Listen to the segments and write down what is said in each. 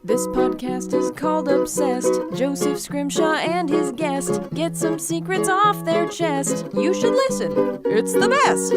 This podcast is called Obsessed. Joseph Scrimshaw and his guest get some secrets off their chest. You should listen. It's the best.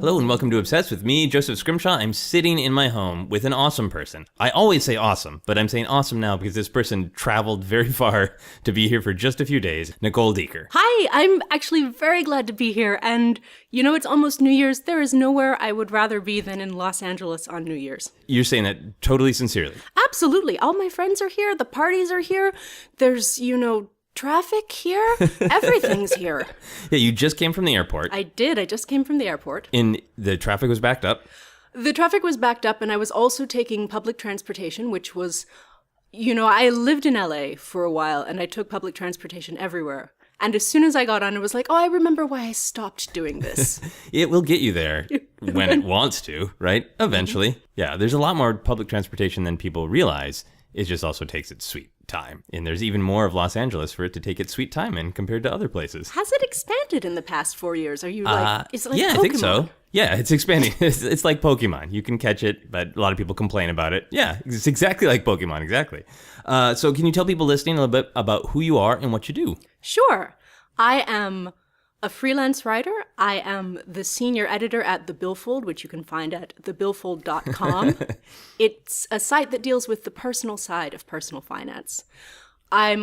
Hello and welcome to Obsessed with me, Joseph Scrimshaw. I'm sitting in my home with an awesome person. I always say awesome, but I'm saying awesome now because this person traveled very far to be here for just a few days. Nicole Dieker. Hi, I'm actually very glad to be here. And you know, it's almost New Year's. There is nowhere I would rather be than in Los Angeles on New Year's. You're saying that totally sincerely? Absolutely. All my friends are here. The parties are here. There's, traffic here. Everything's here. Yeah, you just came from the airport. I did. I just came from the airport. And the traffic was backed up? The traffic was backed up, and I was also taking public transportation, which was, I lived in LA for a while, and I took public transportation everywhere. And as soon as I got on, it was like, oh, I remember why I stopped doing this. It will get you there when it wants to, right? Eventually. Mm-hmm. Yeah, there's a lot more public transportation than people realize. It just also takes its sweet time. And there's even more of Los Angeles for it to take its sweet time in compared to other places. Has it expanded in the past 4 years? Are you is it like yeah, Pokemon? I think so. Yeah, it's expanding. It's like Pokemon. You can catch it, but a lot of people complain about it. Yeah, it's exactly like Pokemon, exactly. So can you tell people listening a little bit about who you are and what you do? Sure. I am a freelance writer. I am the senior editor at the Billfold, which you can find at thebillfold.com. It's a site that deals with the personal side of personal finance. I've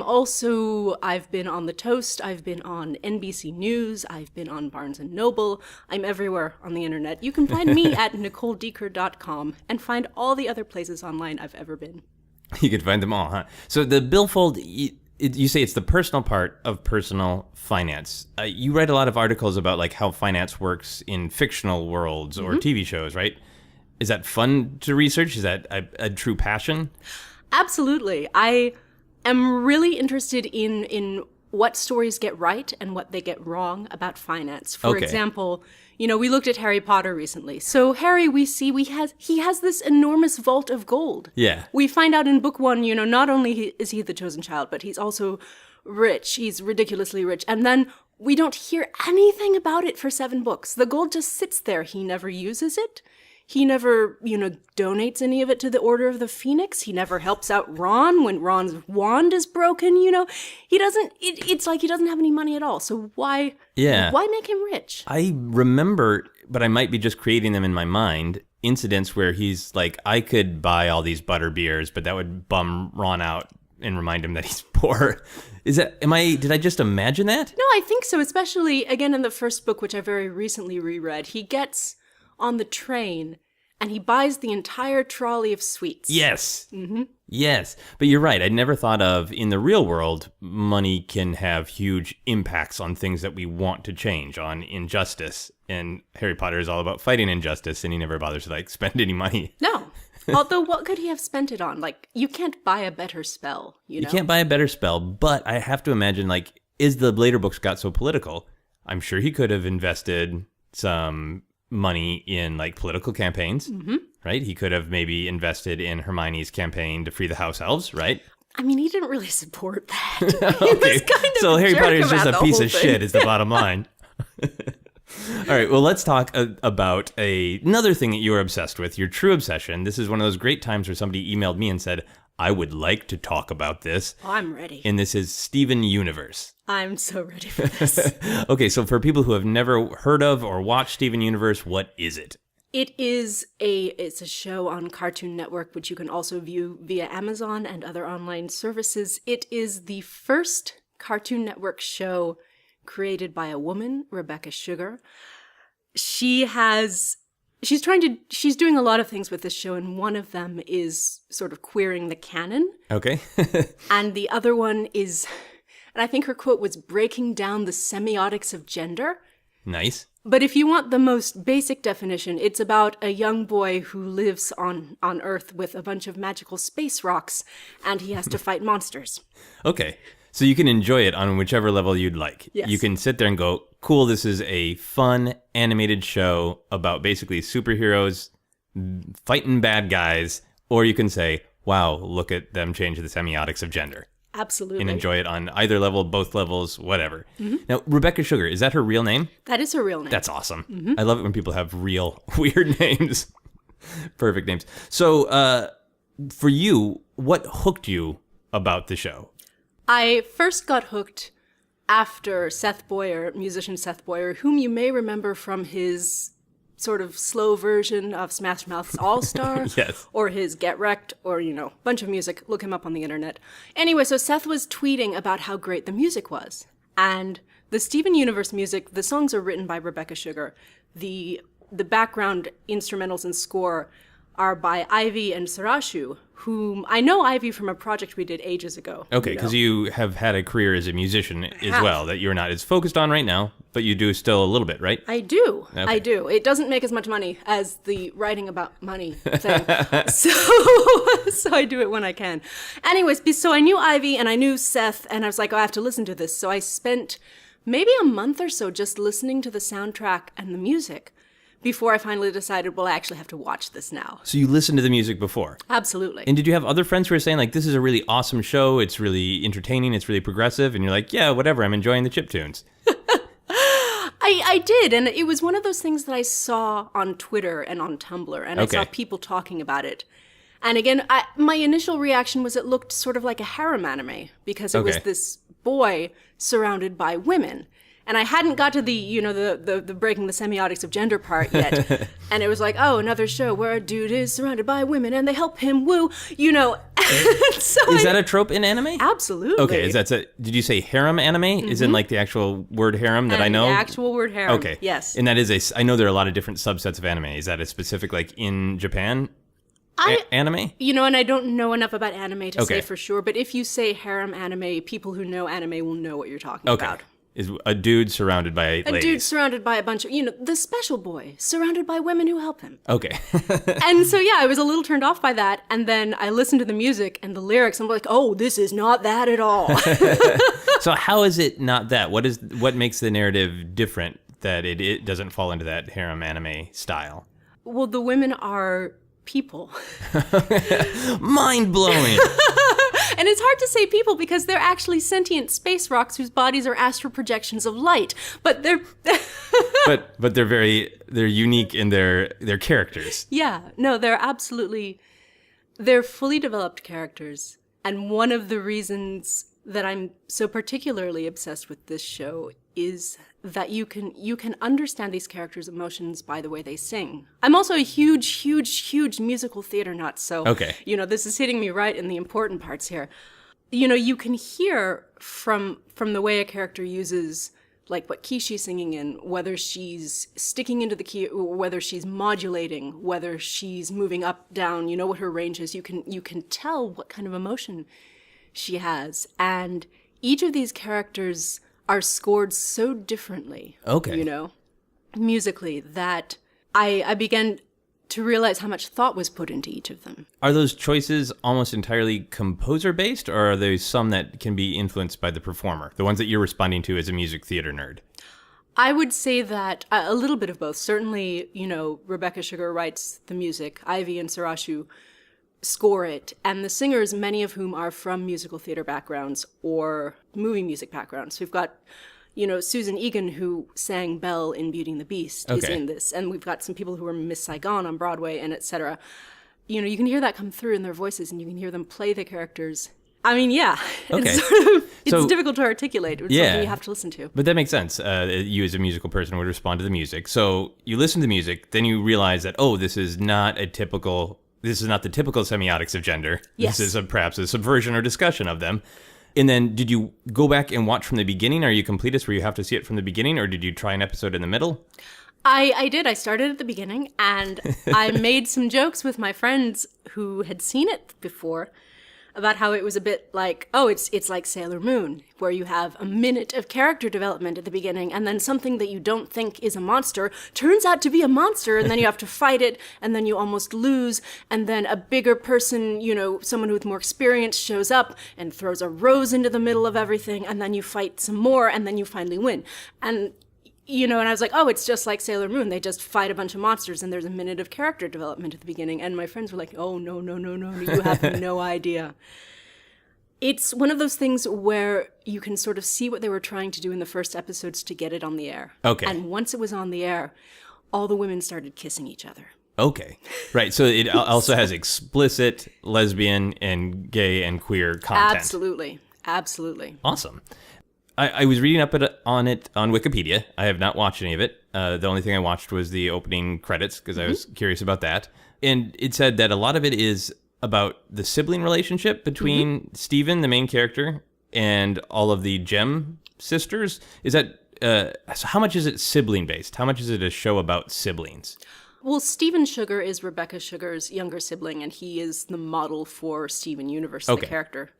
been on The Toast, I've been on NBC News, I've been on Barnes & Noble. I'm everywhere on the internet. You can find me at NicoleDieker.com and find all the other places online I've ever been. You can find them all, huh? So the Billfold, you say it's the personal part of personal finance. You write a lot of articles about like how finance works in fictional worlds or TV shows, right? Is that fun to research? Is that a true passion? Absolutely. I am really interested in what stories get right and what they get wrong about finance. For example, we looked at Harry Potter recently. So Harry, we see he has this enormous vault of gold. Yeah. We find out in book 1, not only is he the chosen child, but he's also rich. He's ridiculously rich. And then we don't hear anything about it for 7 books. The gold just sits there. He never uses it. He never, donates any of it to the Order of the Phoenix. He never helps out Ron when Ron's wand is broken, He doesn't, it's like he doesn't have any money at all. So why make him rich? I remember, but I might be just creating them in my mind, incidents where he's like, I could buy all these butter beers, but that would bum Ron out and remind him that he's poor. Did I just imagine that? No, I think so, especially, again, in the first book, which I very recently reread. He gets on the train and he buys the entire trolley of sweets. Yes. Mm-hmm. Yes. But you're right. I'd never thought of, in the real world, money can have huge impacts on things that we want to change, on injustice. And Harry Potter is all about fighting injustice, and he never bothers to, spend any money. No. Although, what could he have spent it on? You can't buy a better spell, You can't buy a better spell, but I have to imagine, as the later books got so political, I'm sure he could have invested some money in political campaigns, right? He could have maybe invested in Hermione's campaign to free the house elves, right? I mean, he didn't really support that. Okay. He was kind of so Harry Potter is just a piece of thing. shit is the bottom line. All right, well, let's talk about another thing that you are obsessed with, your true obsession. This is one of those great times where somebody emailed me and said, I would like to talk about this. Oh, I'm ready. And this is Steven Universe. I'm so ready for this. Okay, so for people who have never heard of or watched Steven Universe, what is it? It's a show on Cartoon Network, which you can also view via Amazon and other online services. It is the first Cartoon Network show created by a woman, Rebecca Sugar. She's doing a lot of things with this show, and one of them is sort of queering the canon. Okay. And the other one is, and I think her quote was, breaking down the semiotics of gender. Nice. But if you want the most basic definition, it's about a young boy who lives on Earth with a bunch of magical space rocks, and he has to fight monsters. Okay. So you can enjoy it on whichever level you'd like. Yes. You can sit there and go, cool, this is a fun animated show about basically superheroes fighting bad guys. Or you can say, wow, look at them change the semiotics of gender. Absolutely. And enjoy it on either level, both levels, whatever. Mm-hmm. Now, Rebecca Sugar, is that her real name? That is her real name. That's awesome. Mm-hmm. I love it when people have real weird names. Perfect names. So, for you, what hooked you about the show? I first got hooked after Seth Boy, musician Seth Boy, whom you may remember from his sort of slow version of Smash Mouth's All-Star. Yes. Or his Get Wrecked, or, bunch of music. Look him up on the internet. Anyway, so Seth was tweeting about how great the music was. And the Steven Universe music, the songs are written by Rebecca Sugar. The background instrumentals and score are by Ivy and Sarashu, whom I know Ivy from a project we did ages ago. Okay, because you have had a career as a musician as well that you're not as focused on right now, but you do still a little bit, right? I do. Okay. I do. It doesn't make as much money as the writing about money thing. So I do it when I can. Anyways, so I knew Ivy and I knew Seth, and I was like, oh, I have to listen to this. So I spent maybe a month or so just listening to the soundtrack and the music before I finally decided, well, I actually have to watch this now. So you listened to the music before? Absolutely. And did you have other friends who were saying, like, this is a really awesome show, it's really entertaining, it's really progressive, and you're like, yeah, whatever, I'm enjoying the chiptunes? I did, and it was one of those things that I saw on Twitter and on Tumblr, and I saw people talking about it. And again, my initial reaction was it looked sort of like a harem anime, because it was this boy surrounded by women. And I hadn't got to the breaking the semiotics of gender part yet. And it was like, oh, another show where a dude is surrounded by women and they help him woo, So Is that a trope in anime? Absolutely. Okay, did you say harem anime? Is in like the actual word harem that I know? The actual word harem. Okay. Yes. And that is I know there are a lot of different subsets of anime. Is that a specific, like, in Japan anime? And I don't know enough about anime to say for sure, but if you say harem anime, people who know anime will know what you're talking about. Is a dude surrounded by ladies. A dude surrounded by a bunch of, the special boy, surrounded by women who help him. Okay. And so, I was a little turned off by that. And then I listened to the music and the lyrics, and I'm like, oh, this is not that at all. So how is it not that? What makes the narrative different that it doesn't fall into that harem anime style? Well, the women are people. Mind blowing. And it's hard to say people because they're actually sentient space rocks whose bodies are astral projections of light. But they're but they're unique in their characters. Yeah. No, they're fully developed characters. And one of the reasons that I'm so particularly obsessed with this show is that you can understand these characters' emotions by the way they sing. I'm also a huge musical theater nut, so this is hitting me right in the important parts here. You can hear from the way a character uses, like, what key she's singing in, whether she's sticking into the key, whether she's modulating, whether she's moving up, down, what her range is. You can tell what kind of emotion she has, and each of these characters are scored so differently, musically, that I began to realize how much thought was put into each of them. Are those choices almost entirely composer-based, or are there some that can be influenced by the performer, the ones that you're responding to as a music theater nerd? I would say that a little bit of both. Certainly, Rebecca Sugar writes the music, Ivy and Sarashu score it, and the singers, many of whom are from musical theater backgrounds or movie music backgrounds. We've got, Susan Egan, who sang Belle in Beauty and the Beast, is in this, and we've got some people who are Miss Saigon on Broadway, and etc. You can hear that come through in their voices, and you can hear them play the characters. I mean, it's difficult to articulate. It's something you have to listen to. But that makes sense. You as a musical person would respond to the music. So you listen to the music, then you realize that, this is not the typical semiotics of gender. Yes. This is perhaps a subversion or discussion of them. And then did you go back and watch from the beginning? Are you completist where you have to see it from the beginning, or did you try an episode in the middle? I did. I started at the beginning, and I made some jokes with my friends who had seen it before about how it was a bit like, it's like Sailor Moon, where you have a minute of character development at the beginning, and then something that you don't think is a monster turns out to be a monster, and then you have to fight it, and then you almost lose, and then a bigger person, someone with more experience shows up and throws a rose into the middle of everything, and then you fight some more, and then you finally win. And and I was like, it's just like Sailor Moon. They just fight a bunch of monsters, and there's a minute of character development at the beginning. And my friends were like, oh, no, you have no idea. It's one of those things where you can sort of see what they were trying to do in the first episodes to get it on the air. Okay. And once it was on the air, all the women started kissing each other. Okay. Right. So it also has explicit lesbian and gay and queer content. Absolutely. Absolutely. Awesome. I was reading up on it on Wikipedia. I have not watched any of it. The only thing I watched was the opening credits because I was curious about that. And it said that a lot of it is about the sibling relationship between Stephen, the main character, and all of the Gem sisters. Is that so how much is it sibling based? How much is it a show about siblings? Well, Stephen Sugar is Rebecca Sugar's younger sibling, and he is the model for Steven Universe, the character.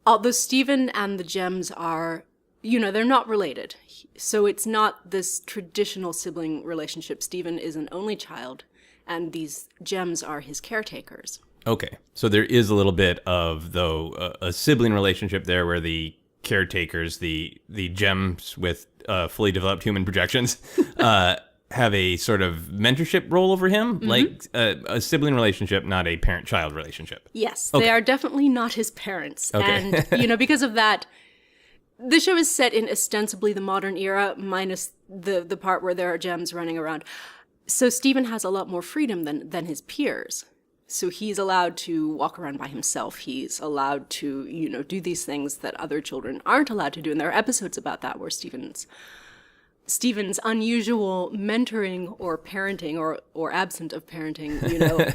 Although Stephen and the Gems are, they're not related. So it's not this traditional sibling relationship. Stephen is an only child, and these Gems are his caretakers. Okay. So there is a little bit of, though, a sibling relationship there where the caretakers, the Gems with fully developed human projections, have a sort of mentorship role over him, like a sibling relationship, not a parent-child relationship. Yes, they are definitely not his parents. Okay. And, because of that, the show is set in ostensibly the modern era, minus the part where there are Gems running around. So Stephen has a lot more freedom than his peers. So he's allowed to walk around by himself. He's allowed to, do these things that other children aren't allowed to do. And there are episodes about that where Stephen's unusual mentoring or parenting or absent of parenting,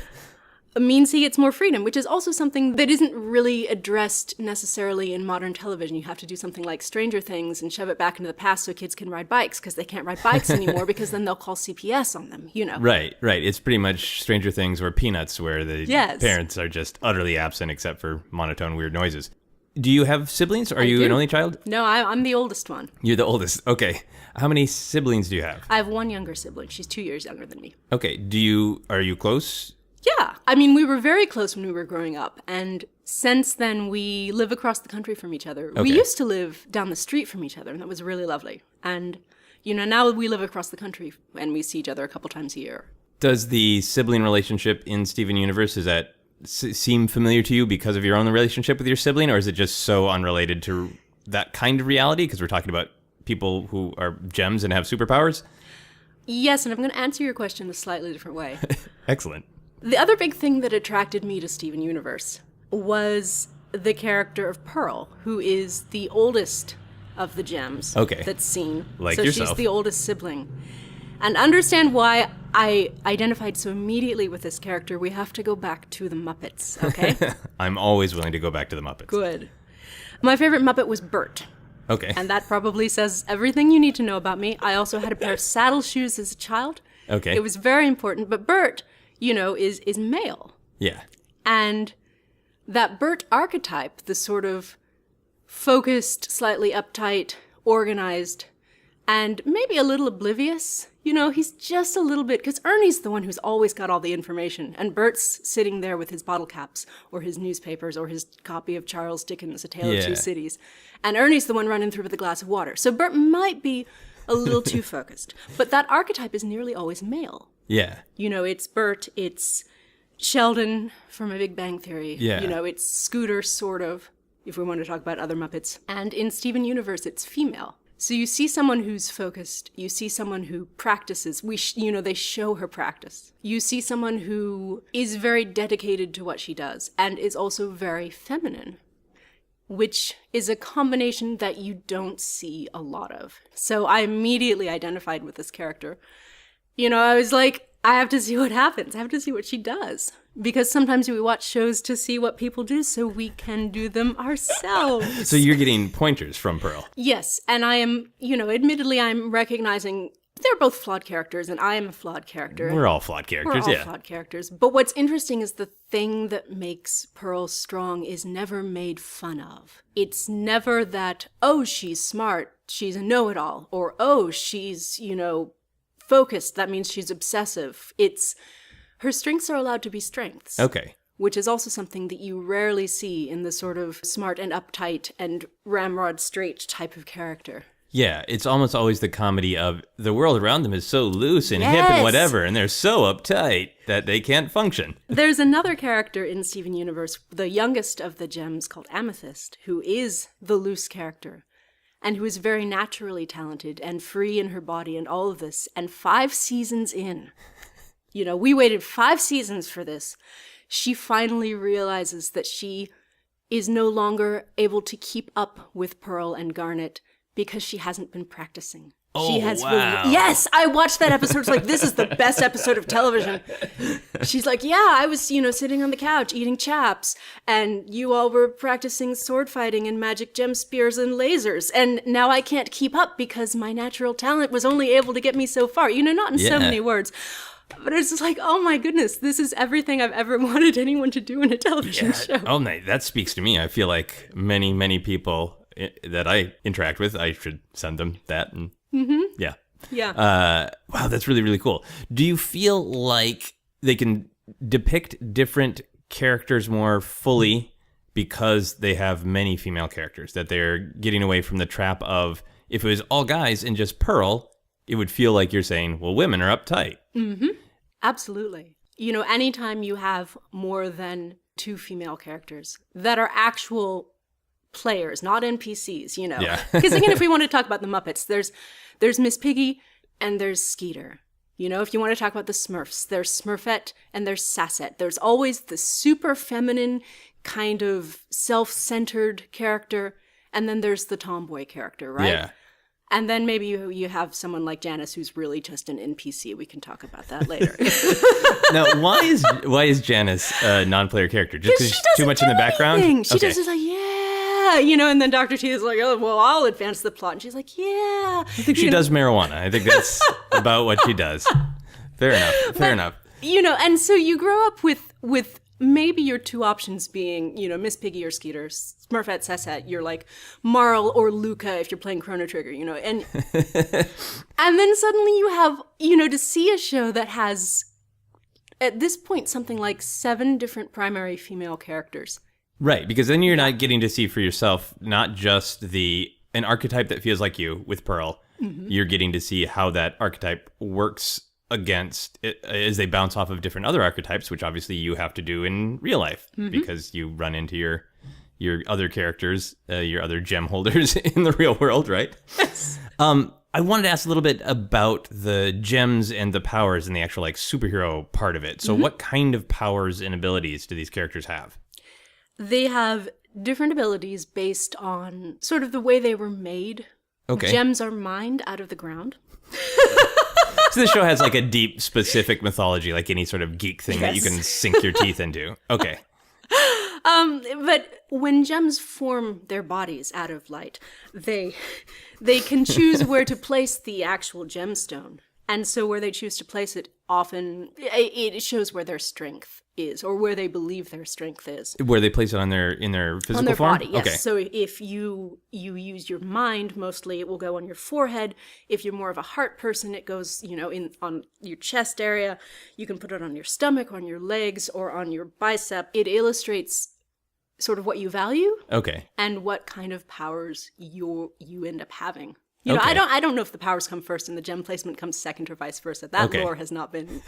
means he gets more freedom, which is also something that isn't really addressed necessarily in modern television. You have to do something like Stranger Things and shove it back into the past so kids can ride bikes because they can't ride bikes anymore because then they'll call CPS on them, Right. It's pretty much Stranger Things or Peanuts where the parents are just utterly absent except for monotone weird noises. Do you have siblings? Are you an only child? No, I'm the oldest one. You're the oldest. Okay. How many siblings do you have? I have one younger sibling. She's 2 years younger than me. Okay. Are you close? Yeah. I mean, we were very close when we were growing up. And since then, we live across the country from each other. Okay. We used to live down the street from each other, and that was really lovely. And, now we live across the country, and we see each other a couple times a year. Does the sibling relationship in Steven Universe, is that seem familiar to you because of your own relationship with your sibling, or is it just so unrelated to that kind of reality? Because we're talking about people who are Gems and have superpowers. Yes, and I'm going to answer your question a slightly different way. Excellent. The other big thing that attracted me to Steven Universe was the character of Pearl, who is the oldest of the Gems that's seen. Like yourself. So she's the oldest sibling. And understand why I identified so immediately with this character, we have to go back to the Muppets, okay? I'm always willing to go back to the Muppets. Good. My favorite Muppet was Bert. Okay. And that probably says everything you need to know about me. I also had a pair of saddle shoes as a child. Okay. It was very important. But Bert, is male. Yeah. And that Bert archetype, the sort of focused, slightly uptight, organized, and maybe a little oblivious, he's just a little bit, because Ernie's the one who's always got all the information, and Bert's sitting there with his bottle caps, or his newspapers, or his copy of Charles Dickens' A Tale of Two Cities, and Ernie's the one running through with a glass of water. So Bert might be a little too focused, but that archetype is nearly always male. Yeah. It's Bert, it's Sheldon from A Big Bang Theory, yeah. It's Scooter, sort of, if we want to talk about other Muppets, and in Steven Universe, it's female. So you see someone who's focused. You see someone who practices. They show her practice. You see someone who is very dedicated to what she does and is also very feminine, which is a combination that you don't see a lot of. So I immediately identified with this character. I was like, I have to see what happens. I have to see what she does. Because sometimes we watch shows to see what people do so we can do them ourselves. So you're getting pointers from Pearl. Yes. And I am, admittedly, I'm recognizing they're both flawed characters and I am a flawed character. We're all flawed characters, We're all flawed characters. But what's interesting is the thing that makes Pearl strong is never made fun of. It's never that, oh, she's smart, she's a know-it-all, or, oh, she's, focused, that means she's obsessive. It's her strengths are allowed to be strengths. Okay. Which is also something that you rarely see in the sort of smart and uptight and ramrod straight type of character. Yeah, it's almost always the comedy of the world around them is so loose and hip and whatever, and they're so uptight that they can't function. There's another character in Steven Universe, the youngest of the Gems, called Amethyst, who is the loose character. And who is very naturally talented and free in her body and all of this. And 5 seasons in, You know, we waited 5 seasons for this. She finally realizes that she is no longer able to keep up with Pearl and Garnet because she hasn't been practicing. Oh, She has wow. Yes, I watched that episode. It's like, this is the best episode of television. She's like, yeah, I was, sitting on the couch eating chaps, and you all were practicing sword fighting and magic gem spears and lasers, and now I can't keep up because my natural talent was only able to get me so far. Not in so many words. But it's just like, oh my goodness, this is everything I've ever wanted anyone to do in a television show. Oh, that speaks to me. I feel like many, many people that I interact with, I should send them that. And yeah. Wow, that's really, really cool. Do you feel like they can depict different characters more fully because they have many female characters, that they're getting away from the trap of, if it was all guys and just Pearl, it would feel like you're saying, well, women are uptight. Mm-hmm. Absolutely. Anytime you have more than 2 female characters that are actual players, not NPCs, Yeah. Because again, if we want to talk about the Muppets, there's Miss Piggy and there's Skeeter. If you want to talk about the Smurfs, there's Smurfette and there's Sassette. There's always the super feminine kind of self-centered character, and then there's the tomboy character, right? Yeah. And then maybe you have someone like Janice who's really just an NPC. We can talk about that later. Now, why is Janice a non-player character? Just because she's too much in the background? Anything. She just is like, and then Dr. T is like, oh, well, I'll advance the plot. And she's like, yeah. I think she does marijuana. I think that's about what she does. Fair enough. And so you grow up with maybe your 2 options being, Miss Piggy or Skeeter, Smurfette, Sassette. You're like Marl or Luca if you're playing Chrono Trigger, and and then suddenly you have, to see a show that has, at this point, something like 7 different primary female characters. Right, because then you're not getting to see for yourself not just an archetype that feels like you with Pearl. Mm-hmm. You're getting to see how that archetype works against it as they bounce off of different other archetypes, which obviously you have to do in real life because you run into your other characters, your other gem holders in the real world, right? Yes. I wanted to ask a little bit about the gems and the powers and the actual superhero part of it. So what kind of powers and abilities do these characters have? They have different abilities based on sort of the way they were made. Okay. Gems are mined out of the ground. So this show has a deep, specific mythology, like any sort of geek thing that you can sink your teeth into. Okay. But when gems form their bodies out of light, they can choose where to place the actual gemstone. And so where they choose to place it, often it shows where their strength is, or where they believe their strength is. Where they place it in their physical on their form? body, yes. Okay. So if you use your mind, mostly it will go on your forehead. If you're more of a heart person, it goes, on your chest area. You can put it on your stomach, on your legs, or on your bicep. It illustrates sort of what you value. Okay. And what kind of powers you end up having. Okay. I don't know if the powers come first and the gem placement comes second or vice versa. That lore has not been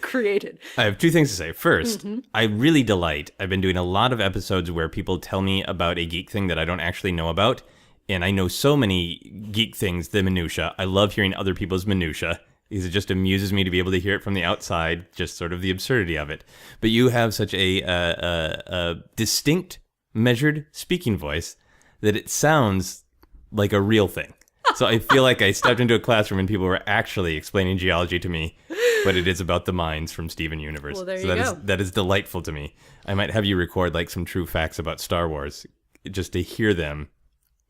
created. I have 2 things to say. First, I really delight. I've been doing a lot of episodes where people tell me about a geek thing that I don't actually know about. And I know so many geek things, the minutia. I love hearing other people's minutia because it just amuses me to be able to hear it from the outside, just sort of the absurdity of it. But you have such a distinct, measured speaking voice that it sounds like a real thing. So I feel like I stepped into a classroom and people were actually explaining geology to me, but it is about the mines from Steven Universe. Well, there so you go. that is delightful to me. I might have you record some true facts about Star Wars just to hear them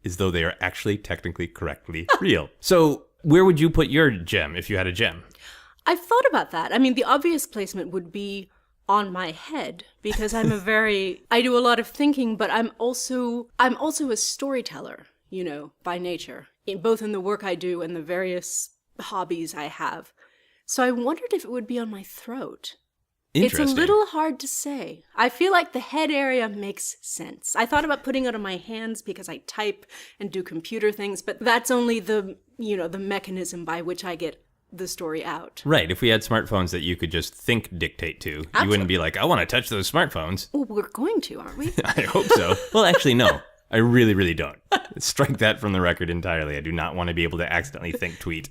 as though they are actually technically correctly real. So where would you put your gem if you had a gem? I've thought about that. I mean, the obvious placement would be on my head because I do a lot of thinking, but I'm also a storyteller, by nature. Both in the work I do and the various hobbies I have. So I wondered if it would be on my throat. It's a little hard to say. I feel like the head area makes sense. I thought about putting it on my hands because I type and do computer things, but that's only the mechanism by which I get the story out. Right. If we had smartphones that you could just dictate to, Absolutely. You wouldn't be like, I want to touch those smartphones. Well, we're going to, aren't we? I hope so. Well, actually, no. I really, really don't. Strike that from the record entirely. I do not want to be able to accidentally think tweet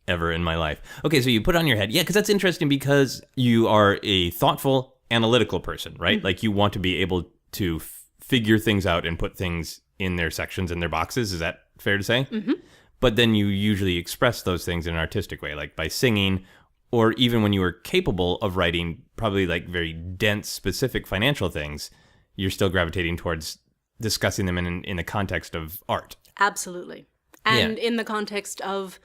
ever in my life. Okay, so you put it on your head. Yeah, because that's interesting because you are a thoughtful, analytical person, right? Like you want to be able to figure things out and put things in their sections and their boxes. Is that fair to say? Mm-hmm. But then you usually express those things in an artistic way, like by singing, or even when you were capable of writing probably like very dense, specific financial things, you're still gravitating towards discussing them in the context of art. Absolutely. And in the context of,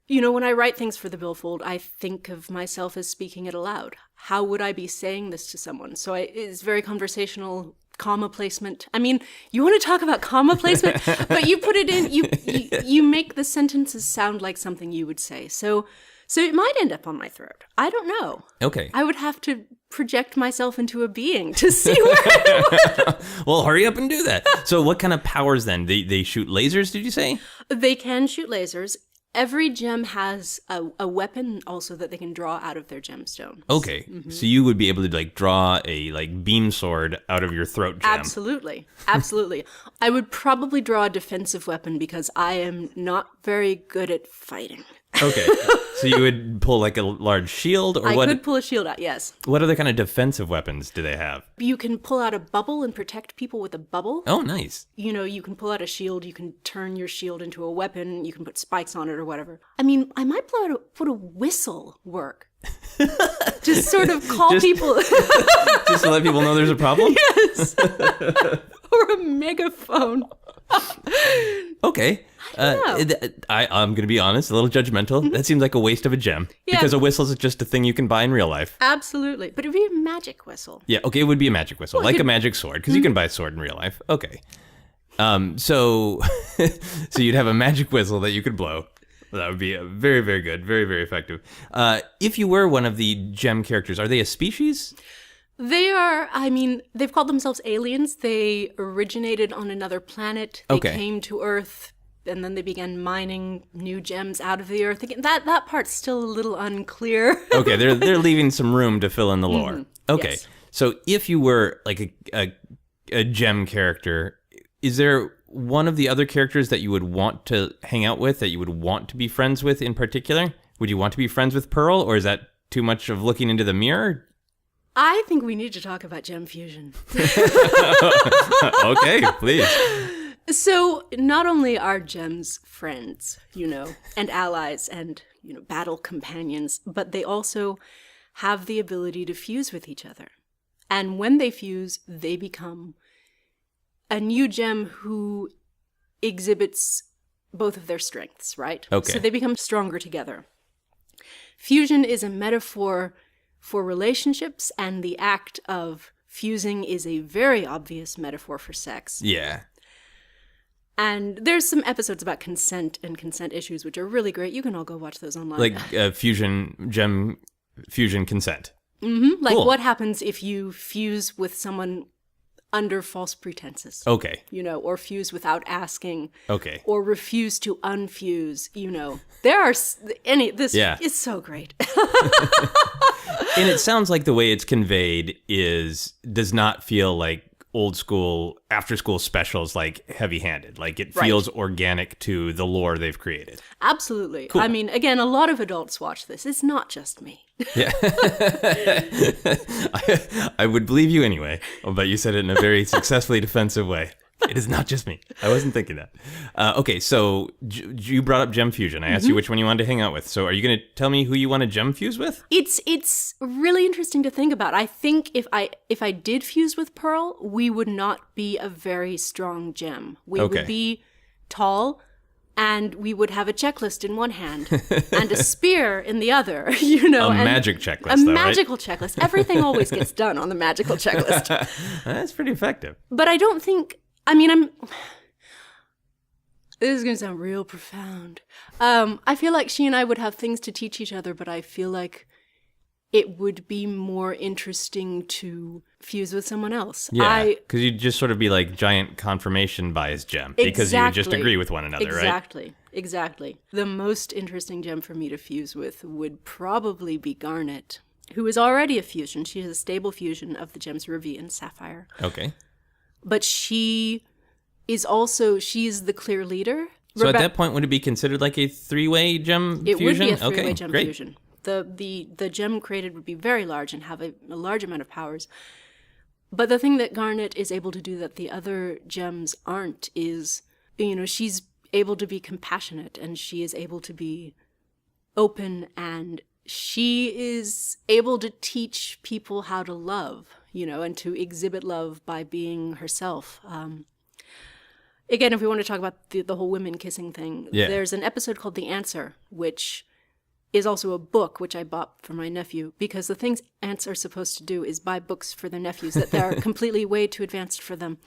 when I write things for the Billfold, I think of myself as speaking it aloud. How would I be saying this to someone? So it's very conversational, comma placement. I mean, you want to talk about comma placement, but you put it in, you make the sentences sound like something you would say. So it might end up on my throat. I don't know. Okay. I would have to project myself into a being to see where it would. Well, hurry up and do that. So what kind of powers then? They shoot lasers, did you say? They can shoot lasers. Every gem has a weapon also that they can draw out of their gemstone. Okay. Mm-hmm. So you would be able to like draw a like beam sword out of your throat gem. Absolutely. Absolutely. I would probably draw a defensive weapon because I am not very good at fighting. Okay. So you would pull like a large shield or what? I could pull a shield out, yes. What other kind of defensive weapons do they have? You can pull out a bubble and protect people with a bubble. Oh, nice. You can pull out a shield, you can turn your shield into a weapon, you can put spikes on it or whatever. I mean, I might put a whistle work. Just sort of call people. Just to let people know there's a problem? Yes. Or a megaphone. Okay. I'm going to be honest, a little judgmental. Mm-hmm. That seems like a waste of a gem. Yeah. Because a whistle is just a thing you can buy in real life. Absolutely. But it would be a magic whistle. Yeah, okay, it would be a magic whistle. Like a magic sword, because you can buy a sword in real life. Okay. So you'd have a magic whistle that you could blow. That would be very, very good. Very, very effective. If you were one of the gem characters, are they a species? They are, they've called themselves aliens. They originated on another planet. They came to Earth, and then they began mining new gems out of the Earth. Again, that part's still a little unclear. Okay, they're leaving some room to fill in the lore. Mm-hmm. Okay, yes. So if you were like a gem character, is there one of the other characters that you would want to hang out with, that you would want to be friends with in particular? Would you want to be friends with Pearl, or is that too much of looking into the mirror? I think we need to talk about gem fusion. Okay, please. So not only are gems friends, and allies and, battle companions, but they also have the ability to fuse with each other. And when they fuse, they become a new gem who exhibits both of their strengths, right? Okay. So they become stronger together. Fusion is a metaphor for relationships, and the act of fusing is a very obvious metaphor for sex. Yeah. And there's some episodes about consent and consent issues, which are really great. You can all go watch those online. Like gem fusion consent. Mm-hmm. Like cool. What happens if you fuse with someone under false pretenses? Okay. Or fuse without asking. Okay. Or refuse to unfuse, There are is so great. And it sounds like the way it's conveyed does not feel like old school after school specials, like heavy-handed. Like it feels organic to the lore they've created. Absolutely. Cool. Again, a lot of adults watch this. It's not just me. Yeah. I would believe you anyway, but you said it in a very successfully defensive way. It is not just me. I wasn't thinking that. Okay, so you brought up gem fusion. I asked you which one you wanted to hang out with. So are you going to tell me who you want to gem fuse with? It's really interesting to think about. I think if I did fuse with Pearl, we would not be a very strong gem. We would be tall, and we would have a checklist in one hand and a spear in the other. Magic checklist. A magical checklist. Everything always gets done on the magical checklist. That's pretty effective. But I don't think. This is going to sound real profound. I feel like she and I would have things to teach each other, but I feel like it would be more interesting to fuse with someone else. Yeah, because you'd just sort of be like giant confirmation bias gem. Because you would just agree with one another, right? Exactly. The most interesting gem for me to fuse with would probably be Garnet, who is already a fusion. She has a stable fusion of the gems Ruby and Sapphire. Okay. But she's the clear leader. So at that point, would it be considered like a three-way gem It fusion? would be a three-way Okay, gem great. fusion. The gem created would be very large and have a large amount of powers. But the thing that Garnet is able to do that the other gems aren't is, she's able to be compassionate, and she is able to be open, and she is able to teach people how to love, and to exhibit love by being herself. Again, if we want to talk about the whole women kissing thing, there's an episode called The Answer, which is also a book, which I bought for my nephew, because the things aunts are supposed to do is buy books for their nephews that they're completely way too advanced for them.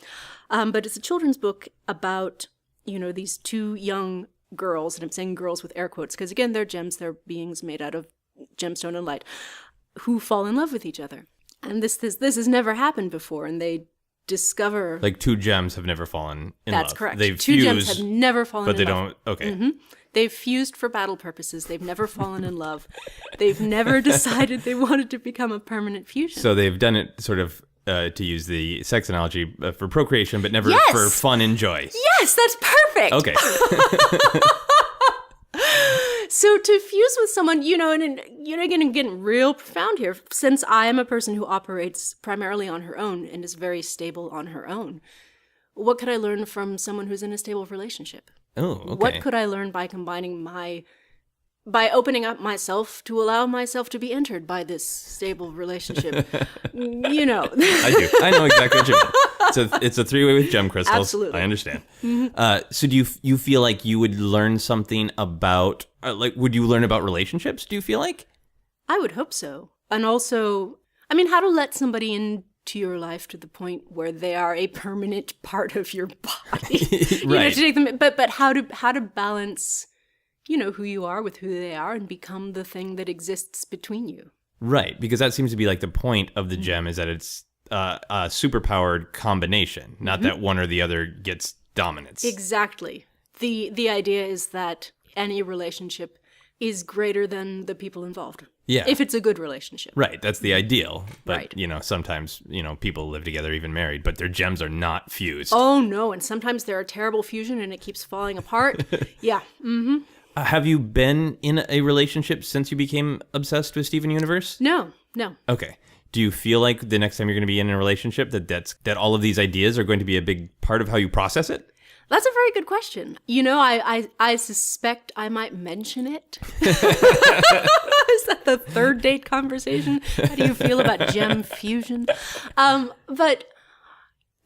But it's a children's book about, these two young girls, and I'm saying girls with air quotes, because again, they're gems, they're beings made out of gemstone and light, who fall in love with each other. And this has never happened before, and they discover... Like two gems have never fallen in love. That's correct. They've Two fused, gems have never fallen in love. but they don't... Okay. Mm-hmm. They've fused for battle purposes. They've never fallen in love. They've never decided they wanted to become a permanent fusion. So they've done it sort of, to use the sex analogy, for procreation, but never Yes! for fun and joy. Yes, that's perfect. Okay. So to fuse with someone, and getting real profound here, since I am a person who operates primarily on her own and is very stable on her own, what could I learn from someone who's in a stable relationship? Oh, okay. What could I learn by combining by opening up myself to allow myself to be entered by this stable relationship? I do. I know exactly what you mean. It's a three-way with gem crystals. Absolutely. I understand. So do you feel like you would learn something about, would you learn about relationships, do you feel like? I would hope so. And also, how to let somebody into your life to the point where they are a permanent part of your body. Right. To take them, but how to balance, who you are with who they are and become the thing that exists between you. Right, because that seems to be like the point of the gem, is that it's a superpowered combination, not that one or the other gets dominance. Exactly. The idea is that any relationship is greater than the people involved. Yeah. If it's a good relationship. Right, that's the ideal. But, Right. Sometimes, people live together, even married, but their gems are not fused. Oh, no. And sometimes they're a terrible fusion and it keeps falling apart. Yeah. Mm-hmm. Have you been in a relationship since you became obsessed with Steven Universe? No. Okay. Do you feel like the next time you're going to be in a relationship that all of these ideas are going to be a big part of how you process it? That's a very good question. I suspect I might mention it. Is that the third date conversation? How do you feel about gem fusion? But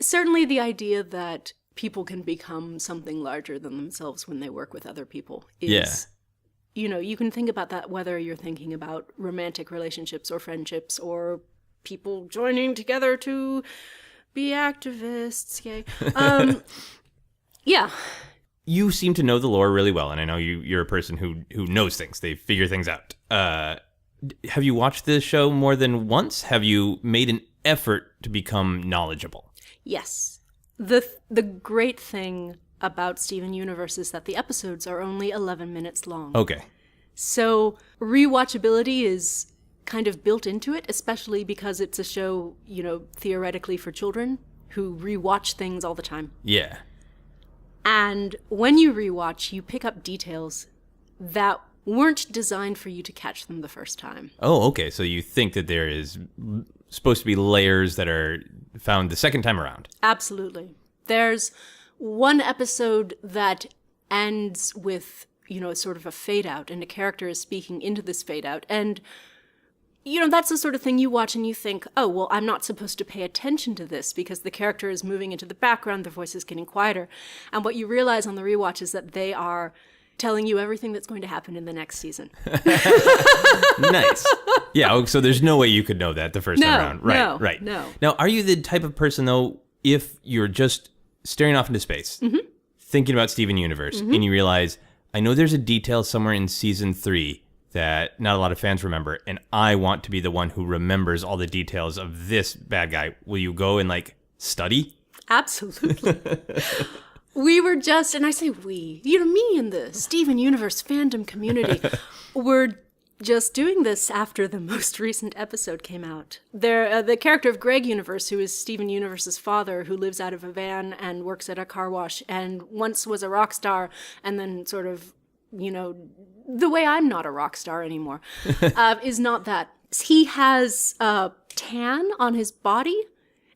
certainly the idea that people can become something larger than themselves when they work with other people is, you can think about that whether you're thinking about romantic relationships or friendships or people joining together to be activists. Yay. Yeah. You seem to know the lore really well, and I know you're a person who knows things. They figure things out. Have you watched the show more than once? Have you made an effort to become knowledgeable? Yes. The great thing about Steven Universe is that the episodes are only 11 minutes long. Okay. So rewatchability is kind of built into it, especially because it's a show, theoretically for children who rewatch things all the time. Yeah. And when you rewatch, you pick up details that weren't designed for you to catch them the first time. Oh, okay. So you think that there is supposed to be layers that are found the second time around? Absolutely. There's one episode that ends with, sort of a fade out, and a character is speaking into this fade out. And, that's the sort of thing you watch and you think, oh, well, I'm not supposed to pay attention to this because the character is moving into the background, their voice is getting quieter. And what you realize on the rewatch is that they are telling you everything that's going to happen in the next season. Nice. Yeah, so there's no way you could know that the first time around. Right. No. Now, are you the type of person, though, if you're just staring off into space, thinking about Steven Universe, and you realize, I know there's a detail somewhere in season 3 that not a lot of fans remember, and I want to be the one who remembers all the details of this bad guy, will you go and, study? Absolutely. We were just, and I say we, me and the Steven Universe fandom community were just doing this after the most recent episode came out. The character of Greg Universe, who is Steven Universe's father, who lives out of a van and works at a car wash and once was a rock star and then sort of, the way I'm not a rock star anymore, is not that. He has a tan on his body.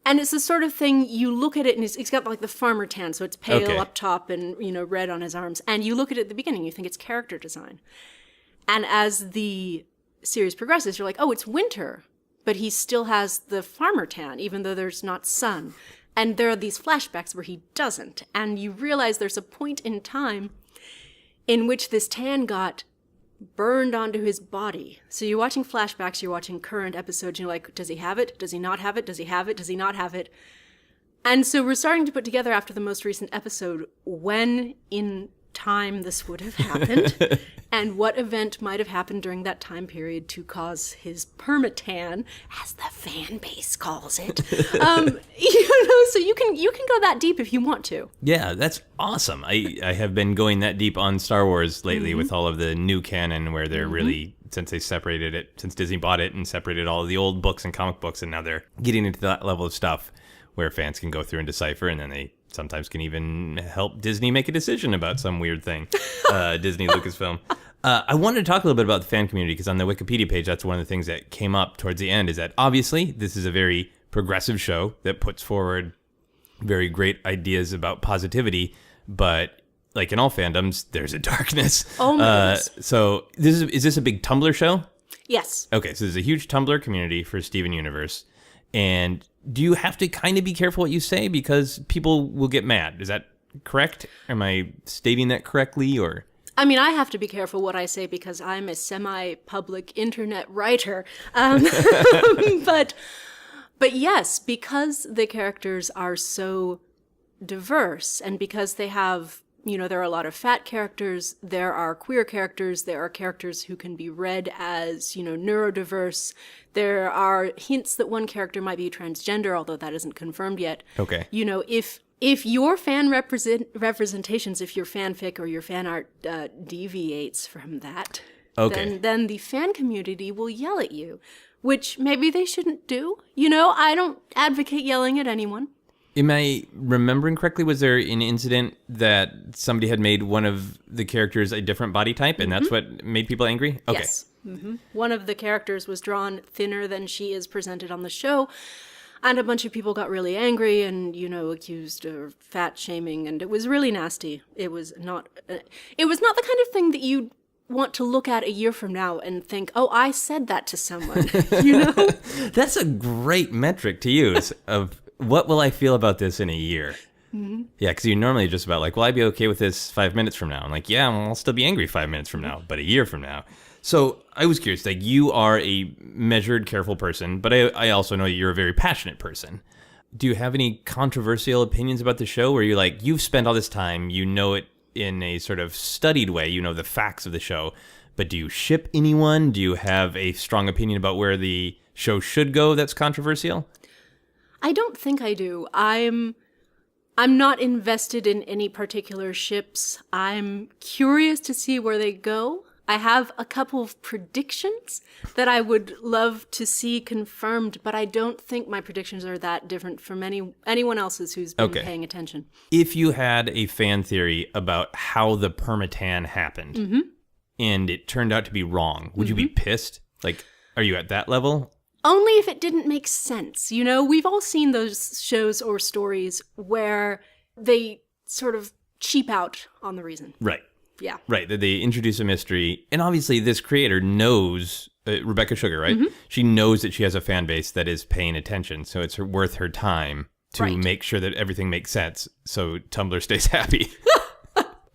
And it's the sort of thing, you look at it, and he's got like the farmer tan, so it's pale up top and, red on his arms. And you look at it at the beginning, you think it's character design. And as the series progresses, you're like, oh, it's winter. But he still has the farmer tan, even though there's not sun. And there are these flashbacks where he doesn't. And you realize there's a point in time in which this tan got burned onto his body. So you're watching flashbacks, you're watching current episodes, and you're like, does he have it? Does he not have it? Does he have it? Does he not have it? And so we're starting to put together after the most recent episode when in time this would have happened and what event might have happened during that time period to cause his permatan, as the fan base calls it. So you can go that deep if you want to. Yeah, that's awesome. I have been going that deep on Star Wars lately with all of the new canon where they're really, since they separated it, since Disney bought it and separated all of the old books and comic books, and now they're getting into that level of stuff where fans can go through and decipher, and then they sometimes can even help Disney make a decision about some weird thing. Disney, Lucasfilm. I wanted to talk a little bit about the fan community, because on the Wikipedia page, that's one of the things that came up towards the end, is that obviously this is a very progressive show that puts forward very great ideas about positivity, but like in all fandoms, there's a darkness. Oh my goodness. So is this a big Tumblr show? Yes. Okay, so there's a huge Tumblr community for Steven Universe, and do you have to kind of be careful what you say because people will get mad? Is that correct? Am I stating that correctly, or? I mean, I have to be careful what I say because I'm a semi-public internet writer. But yes, because the characters are so diverse and because they have, there are a lot of fat characters, there are queer characters, there are characters who can be read as, neurodiverse. There are hints that one character might be transgender, although that isn't confirmed yet. Okay. If your fan representations, if your fanfic or your fan art deviates from that, then the fan community will yell at you, which maybe they shouldn't do. I don't advocate yelling at anyone. Am I remembering correctly? Was there an incident that somebody had made one of the characters a different body type, and that's what made people angry? Okay. Yes. Mm-hmm. One of the characters was drawn thinner than she is presented on the show, and a bunch of people got really angry and, accused of fat shaming, and it was really nasty. It was not the kind of thing that you want to look at a year from now and think, oh, I said that to someone, That's a great metric to use of what will I feel about this in a year? Mm-hmm. Yeah, because you're normally just about like, will I be okay with this 5 minutes from now? I'm like, yeah, I'll still be angry 5 minutes from now, but a year from now. So I was curious, like you are a measured, careful person, but I also know that you're a very passionate person. Do you have any controversial opinions about the show where you're like, you've spent all this time, you know it in a sort of studied way, you know the facts of the show, but do you ship anyone? Do you have a strong opinion about where the show should go that's controversial? I don't think I do. I'm not invested in any particular ships. I'm curious to see where they go. I have a couple of predictions that I would love to see confirmed, but I don't think my predictions are that different from anyone else's who's been paying attention. If you had a fan theory about how the permatan happened and it turned out to be wrong, would you be pissed? Like, are you at that level? Only if it didn't make sense. We've all seen those shows or stories where they sort of cheap out on the reason. Right. Yeah. Right. They introduce a mystery. And obviously this creator knows, Rebecca Sugar, right? Mm-hmm. She knows that she has a fan base that is paying attention. So it's worth her time to make sure that everything makes sense so Tumblr stays happy.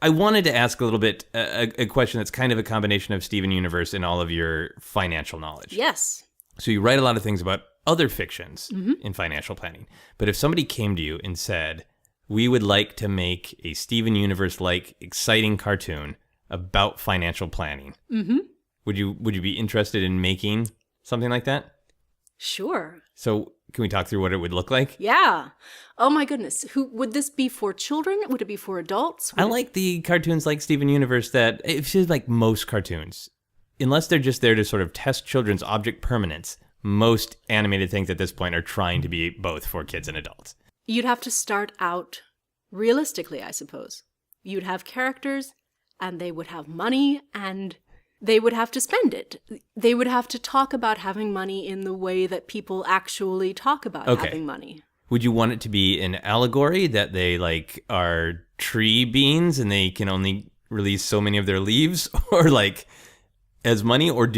I wanted to ask a little bit a question that's kind of a combination of Steven Universe and all of your financial knowledge. Yes. So you write a lot of things about other fictions in financial planning. But if somebody came to you and said, we would like to make a Steven Universe-like exciting cartoon about financial planning, would you be interested in making something like that? Sure. So can we talk through what it would look like? Yeah. Oh my goodness. Would this be for children? Would it be for adults? I like the cartoons like Steven Universe that, it's just like most cartoons. unless they're just there to sort of test children's object permanence, most animated things at this point are trying to be both for kids and adults. You'd have to start out realistically, I suppose. You'd have characters, and they would have money, and they would have to spend it. They would have to talk about having money in the way that people actually talk about having money. Would you want it to be an allegory that they like are tree beans and they can only release so many of their leaves, or like as money, or would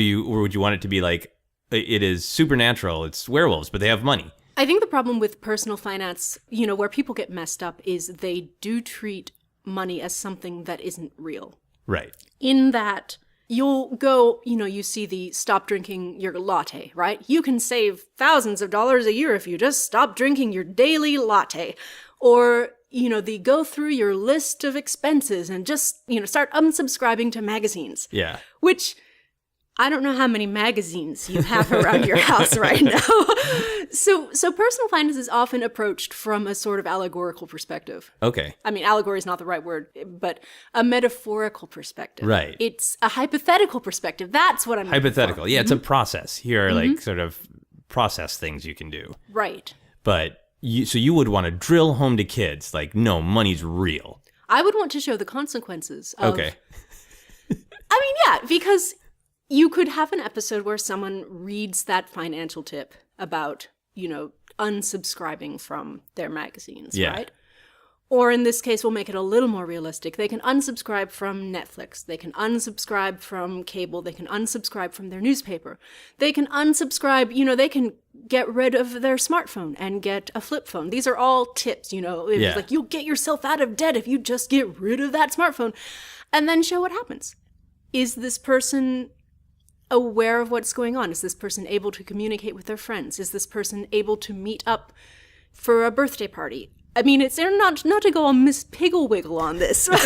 you want it to be like it is supernatural, it's werewolves, but they have money? I think the problem with personal finance, where people get messed up, is they do treat money as something that isn't real. Right. In that you'll go, you see the stop drinking your latte, right? You can save thousands of dollars a year if you just stop drinking your daily latte. Or, the go through your list of expenses and just, start unsubscribing to magazines. Yeah. Which, I don't know how many magazines you have around your house right now. So personal finance is often approached from a sort of allegorical perspective. Okay. I mean, allegory is not the right word, but a metaphorical perspective. Right. It's a hypothetical perspective. That's what I'm hypothetical. Yeah, it's a process. Here are like sort of process things you can do. Right. But you would want to drill home to kids, like, no, money's real. I would want to show the consequences of... Okay. I mean, yeah, because you could have an episode where someone reads that financial tip about, unsubscribing from their magazines, right? Or in this case, we'll make it a little more realistic. They can unsubscribe from Netflix. They can unsubscribe from cable. They can unsubscribe from their newspaper. They can unsubscribe, they can get rid of their smartphone and get a flip phone. These are all tips, like you'll get yourself out of debt if you just get rid of that smartphone. And then show what happens. Is this person aware of what's going on? Is this person able to communicate with their friends? Is this person able to meet up for a birthday party? I mean, it's not to go on Miss Piggle-Wiggle on this, but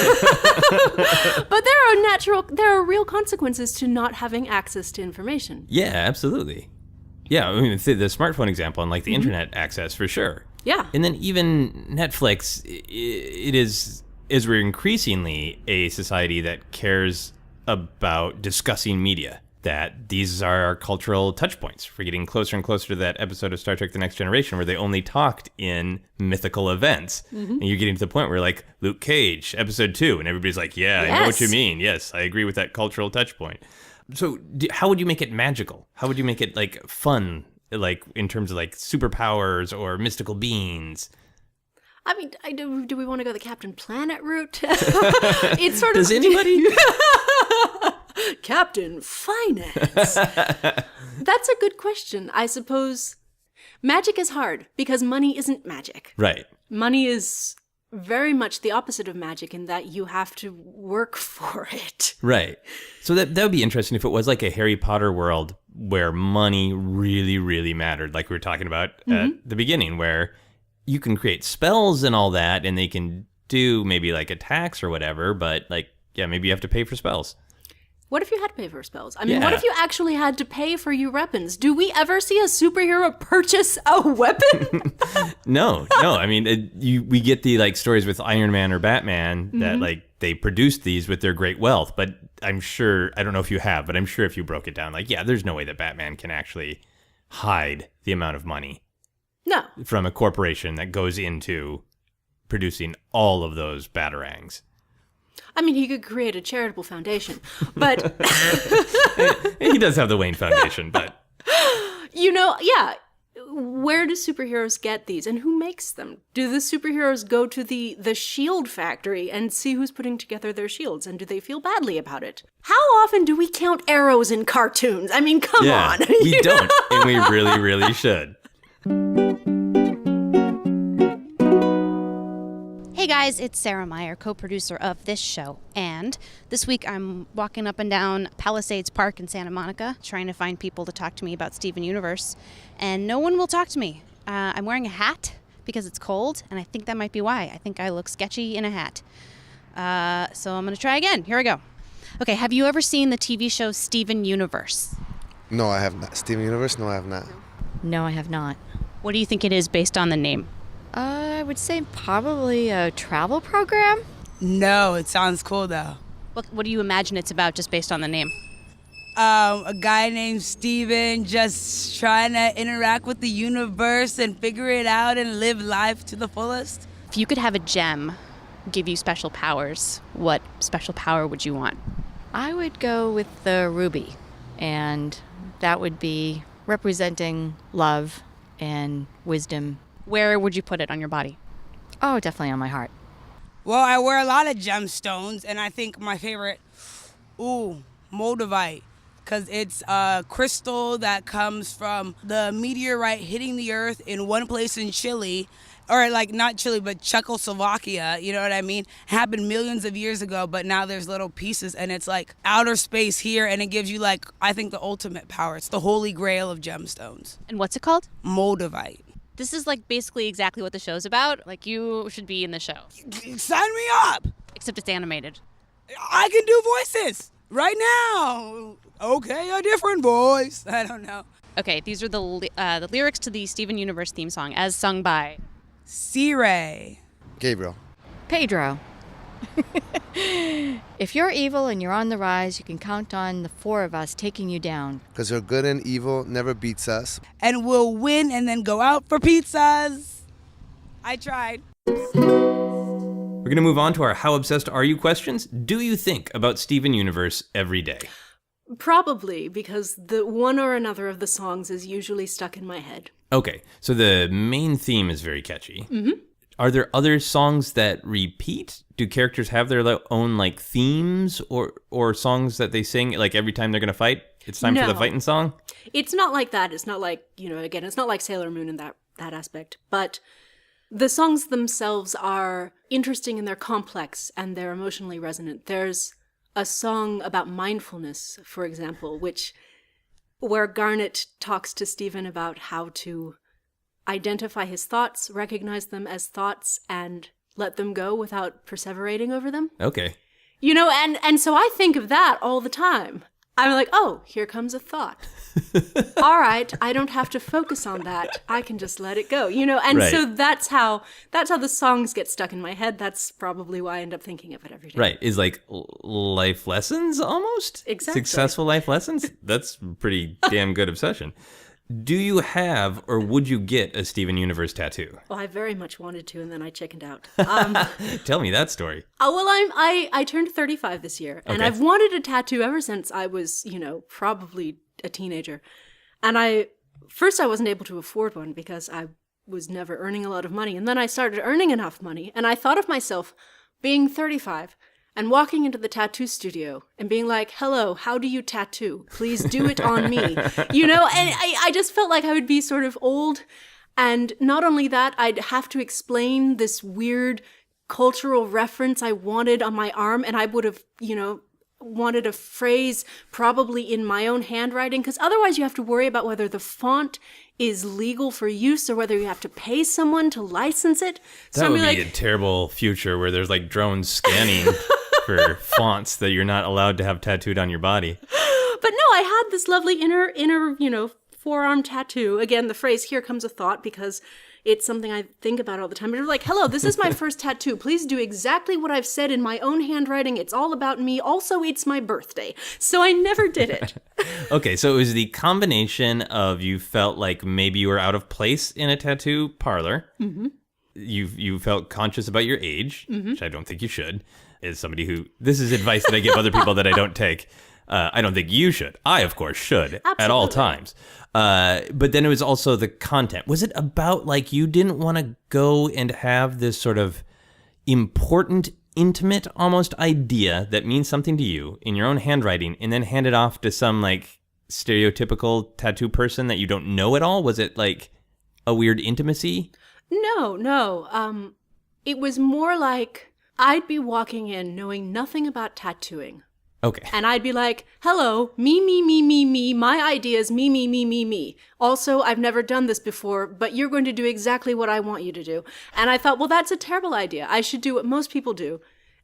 there are real consequences to not having access to information. Yeah, absolutely. Yeah, I mean, the smartphone example and like the internet access for sure. Yeah. And then even Netflix, it is we're increasingly a society that cares about discussing media, that these are our cultural touch points. We're getting closer and closer to that episode of Star Trek The Next Generation where they only talked in mythical events. And you're getting to the point where like Luke Cage, episode 2, and everybody's like, yeah, I know what you mean. Yes, I agree with that cultural touch point. So how would you make it magical? How would you make it like fun, like in terms of like superpowers or mystical beings? I mean, do we want to go the Captain Planet route? It's sort of... Does anybody? Captain Finance. That's a good question. I suppose magic is hard because money isn't magic. Right. Money is very much the opposite of magic in that you have to work for it. Right. So that would be interesting if it was like a Harry Potter world where money really, really mattered, like we were talking about at the beginning, where you can create spells and all that, and they can do maybe like attacks or whatever, but like, yeah, maybe you have to pay for spells. What if you had to pay for spells? I mean, what if you actually had to pay for your weapons? Do we ever see a superhero purchase a weapon? No. I mean, we get the like stories with Iron Man or Batman that like they produced these with their great wealth, but I'm sure, I don't know if you have, but I'm sure if you broke it down, like, yeah, there's no way that Batman can actually hide the amount of money. No. From a corporation that goes into producing all of those batarangs. I mean, he could create a charitable foundation, but... He does have the Wayne Foundation, but... yeah. Where do superheroes get these, and who makes them? Do the superheroes go to the shield factory and see who's putting together their shields, and do they feel badly about it? How often do we count arrows in cartoons? I mean, come on. We don't, and we really, really should. Hey guys, it's Sarah Meyer, co-producer of this show, and this week I'm walking up and down Palisades Park in Santa Monica trying to find people to talk to me about Steven Universe, and no one will talk to me. I'm wearing a hat because it's cold, and I think that might be why. I think I look sketchy in a hat. So I'm going to try again. Here we go. Okay, have you ever seen the TV show Steven Universe? No, I have not. Steven Universe? No, I have not. No, I have not. What do you think it is based on the name? I would say probably a travel program. No, it sounds cool though. What do you imagine it's about just based on the name? a guy named Steven just trying to interact with the universe and figure it out and live life to the fullest. If you could have a gem give you special powers, what special power would you want? I would go with the ruby, and that would be representing love and wisdom. Where would you put it on your body? Oh, definitely on my heart. Well, I wear a lot of gemstones, and I think my favorite, moldavite, because it's a crystal that comes from the meteorite hitting the earth in one place in Chile, or like not Chile, but Czechoslovakia, you know what I mean? Happened millions of years ago, but now there's little pieces, and it's like outer space here, and it gives you like, I think, the ultimate power. It's the holy grail of gemstones. And what's it called? Moldavite. This is like basically exactly what the show's about. Like, you should be in the show. Sign me up! Except it's animated. I can do voices right now. Okay, a different voice. I don't know. Okay, these are the lyrics to the Steven Universe theme song, as sung by C-Ray. Gabriel. Pedro. If you're evil and you're on the rise, you can count on the four of us taking you down. Because your good and evil never beats us. And we'll win and then go out for pizzas. I tried. We're going to move on to our How Obsessed Are You questions. Do you think about Steven Universe every day? Probably, because the one or another of the songs is usually stuck in my head. Okay, so the main theme is very catchy. Mm-hmm. Are there other songs that repeat? Do characters have their own like themes or songs that they sing like every time they're going to fight? It's time for the fighting song? It's not like that. It's not like, again, it's not like Sailor Moon in that aspect. But the songs themselves are interesting and they're complex and they're emotionally resonant. There's a song about mindfulness, for example, where Garnet talks to Steven about how to identify his thoughts, recognize them as thoughts, and let them go without perseverating over them. Okay. And so I think of that all the time. I'm like, oh, here comes a thought. All right, I don't have to focus on that. I can just let it go, And Right. so that's how the songs get stuck in my head. That's probably why I end up thinking of it every day. Right. Is like life lessons almost? Exactly. Successful life lessons? That's pretty damn good obsession. Do you have or would you get a Steven Universe tattoo? Well, I very much wanted to, and then I chickened out. Tell me that story. I turned 35 this year, and Okay. I've wanted a tattoo ever since I was, probably a teenager. And I wasn't able to afford one because I was never earning a lot of money. And then I started earning enough money, and I thought of myself being 35 and walking into the tattoo studio and being like, hello, how do you tattoo? Please do it on me. And I just felt like I would be sort of old. And not only that, I'd have to explain this weird cultural reference I wanted on my arm. And I would have, wanted a phrase probably in my own handwriting, because otherwise you have to worry about whether the font is legal for use or whether you have to pay someone to license it. That would be a terrible future where there's like drones scanning for fonts that you're not allowed to have tattooed on your body. But no, I had this lovely inner, forearm tattoo. Again, the phrase, here comes a thought, because it's something I think about all the time. But you're like, hello, this is my first tattoo. Please do exactly what I've said in my own handwriting. It's all about me. Also, it's my birthday. So I never did it. Okay, so it was the combination of you felt like maybe you were out of place in a tattoo parlor. Mm-hmm. You felt conscious about your age, which I don't think you should. As somebody who, this is advice that I give other people that I don't take. I don't think you should. I, of course, should. Absolutely. At all times. But then it was also the content. Was it about like you didn't want to go and have this sort of important, intimate, almost idea that means something to you in your own handwriting and then hand it off to some like stereotypical tattoo person that you don't know at all? Was it like a weird intimacy? No. It was more like I'd be walking in knowing nothing about tattooing. Okay. And I'd be like, hello, me, my ideas, me. Also, I've never done this before, but you're going to do exactly what I want you to do. And I thought, well, that's a terrible idea. I should do what most people do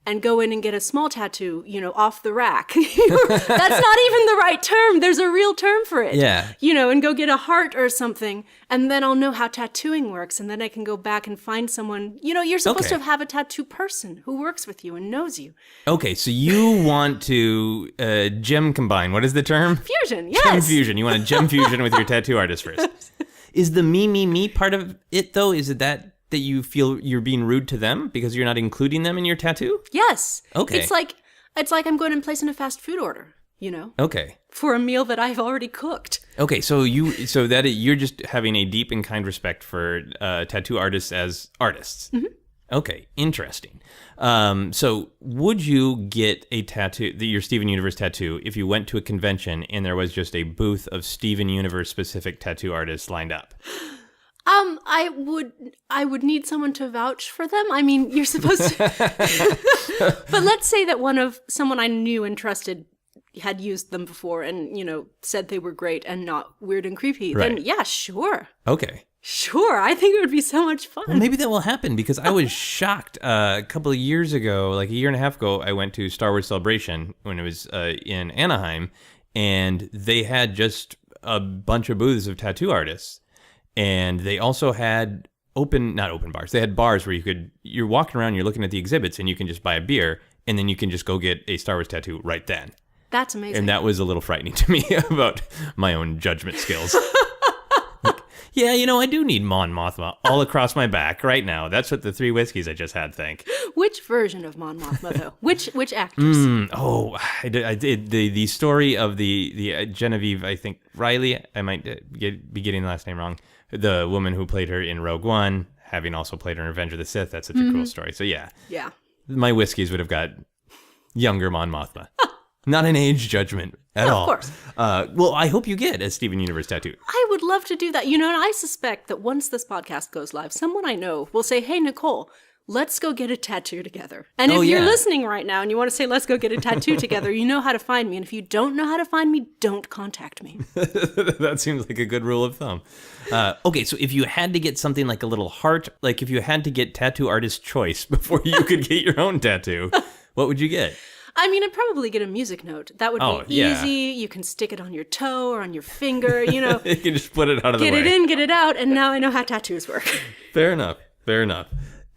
and go in and get a small tattoo, off the rack. That's not even the right term. There's a real term for it. Yeah. And go get a heart or something. And then I'll know how tattooing works. And then I can go back and find someone. You're supposed to have a tattoo person who works with you and knows you. Okay, so you want to gem combine. What is the term? Fusion, yes. Gem fusion. You want a gem fusion with your tattoo artist first. Is the me part of it, though? Is it that you feel you're being rude to them because you're not including them in your tattoo? Yes. Okay. It's like I'm going and placing a fast food order, Okay. for a meal that I've already cooked. Okay, so you're just having a deep and kind respect for tattoo artists as artists. Mm-hmm. Okay, interesting. So would you get a tattoo, your Steven Universe tattoo, if you went to a convention and there was just a booth of Steven Universe specific tattoo artists lined up? I would need someone to vouch for them. I mean, you're supposed to. But let's say that someone I knew and trusted had used them before and, said they were great and not weird and creepy. Right. Then yeah, sure. Okay. Sure, I think it would be so much fun. Well, maybe that will happen because I was shocked. A couple of years ago, like a year and a half ago, I went to Star Wars Celebration when it was in Anaheim, and they had just a bunch of booths of tattoo artists. And they also had not open bars. They had bars where you're walking around, you're looking at the exhibits, and you can just buy a beer, and then you can just go get a Star Wars tattoo right then. That's amazing. And that was a little frightening to me about my own judgment skills. Yeah, I do need Mon Mothma all across my back right now. That's what the 3 whiskeys I just had think. Which version of Mon Mothma, though? Which actress? I did the story of the Genevieve, I think, Riley. I might be getting the last name wrong. The woman who played her in Rogue One, having also played her in Revenge of the Sith. That's such a cool story. So yeah. Yeah. My whiskeys would have got younger Mon Mothma. Not an age judgment at all. Of course. Well, I hope you get a Steven Universe tattoo. I would love to do that. And I suspect that once this podcast goes live, someone I know will say, hey, Nicole, let's go get a tattoo together. And if you're listening right now and you want to say, let's go get a tattoo together, you know how to find me. And if you don't know how to find me, don't contact me. That seems like a good rule of thumb. Okay, so if you had to get something like a little heart, like if you had to get tattoo artist choice before you could get your own tattoo, what would you get? I mean, I'd probably get a music note. That would be easy. You can stick it on your toe or on your finger, You can just put it out of the way. Get it in, get it out, and now I know how tattoos work. Fair enough.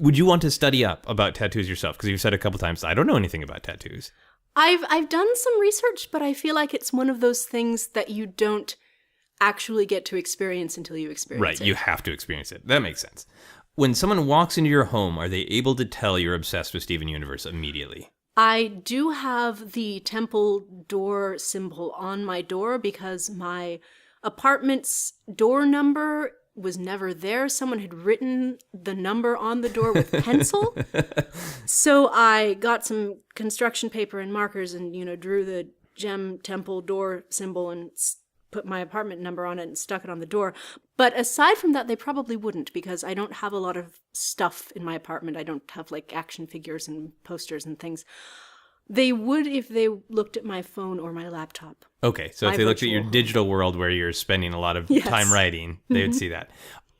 Would you want to study up about tattoos yourself? Because you've said a couple times, I don't know anything about tattoos. I've done some research, but I feel like it's one of those things that you don't actually get to experience until you experience it. Right, you have to experience it. That makes sense. When someone walks into your home, are they able to tell you're obsessed with Steven Universe immediately? I do have the temple door symbol on my door because my apartment's door number was never there. Someone had written the number on the door with pencil. So I got some construction paper and markers and, drew the gem temple door symbol and put my apartment number on it and stuck it on the door. But aside from that, they probably wouldn't because I don't have a lot of stuff in my apartment. I don't have action figures and posters and things. They would if they looked at my phone or my laptop. Okay, so if they looked at your digital world where you're spending a lot of time writing, they would see that.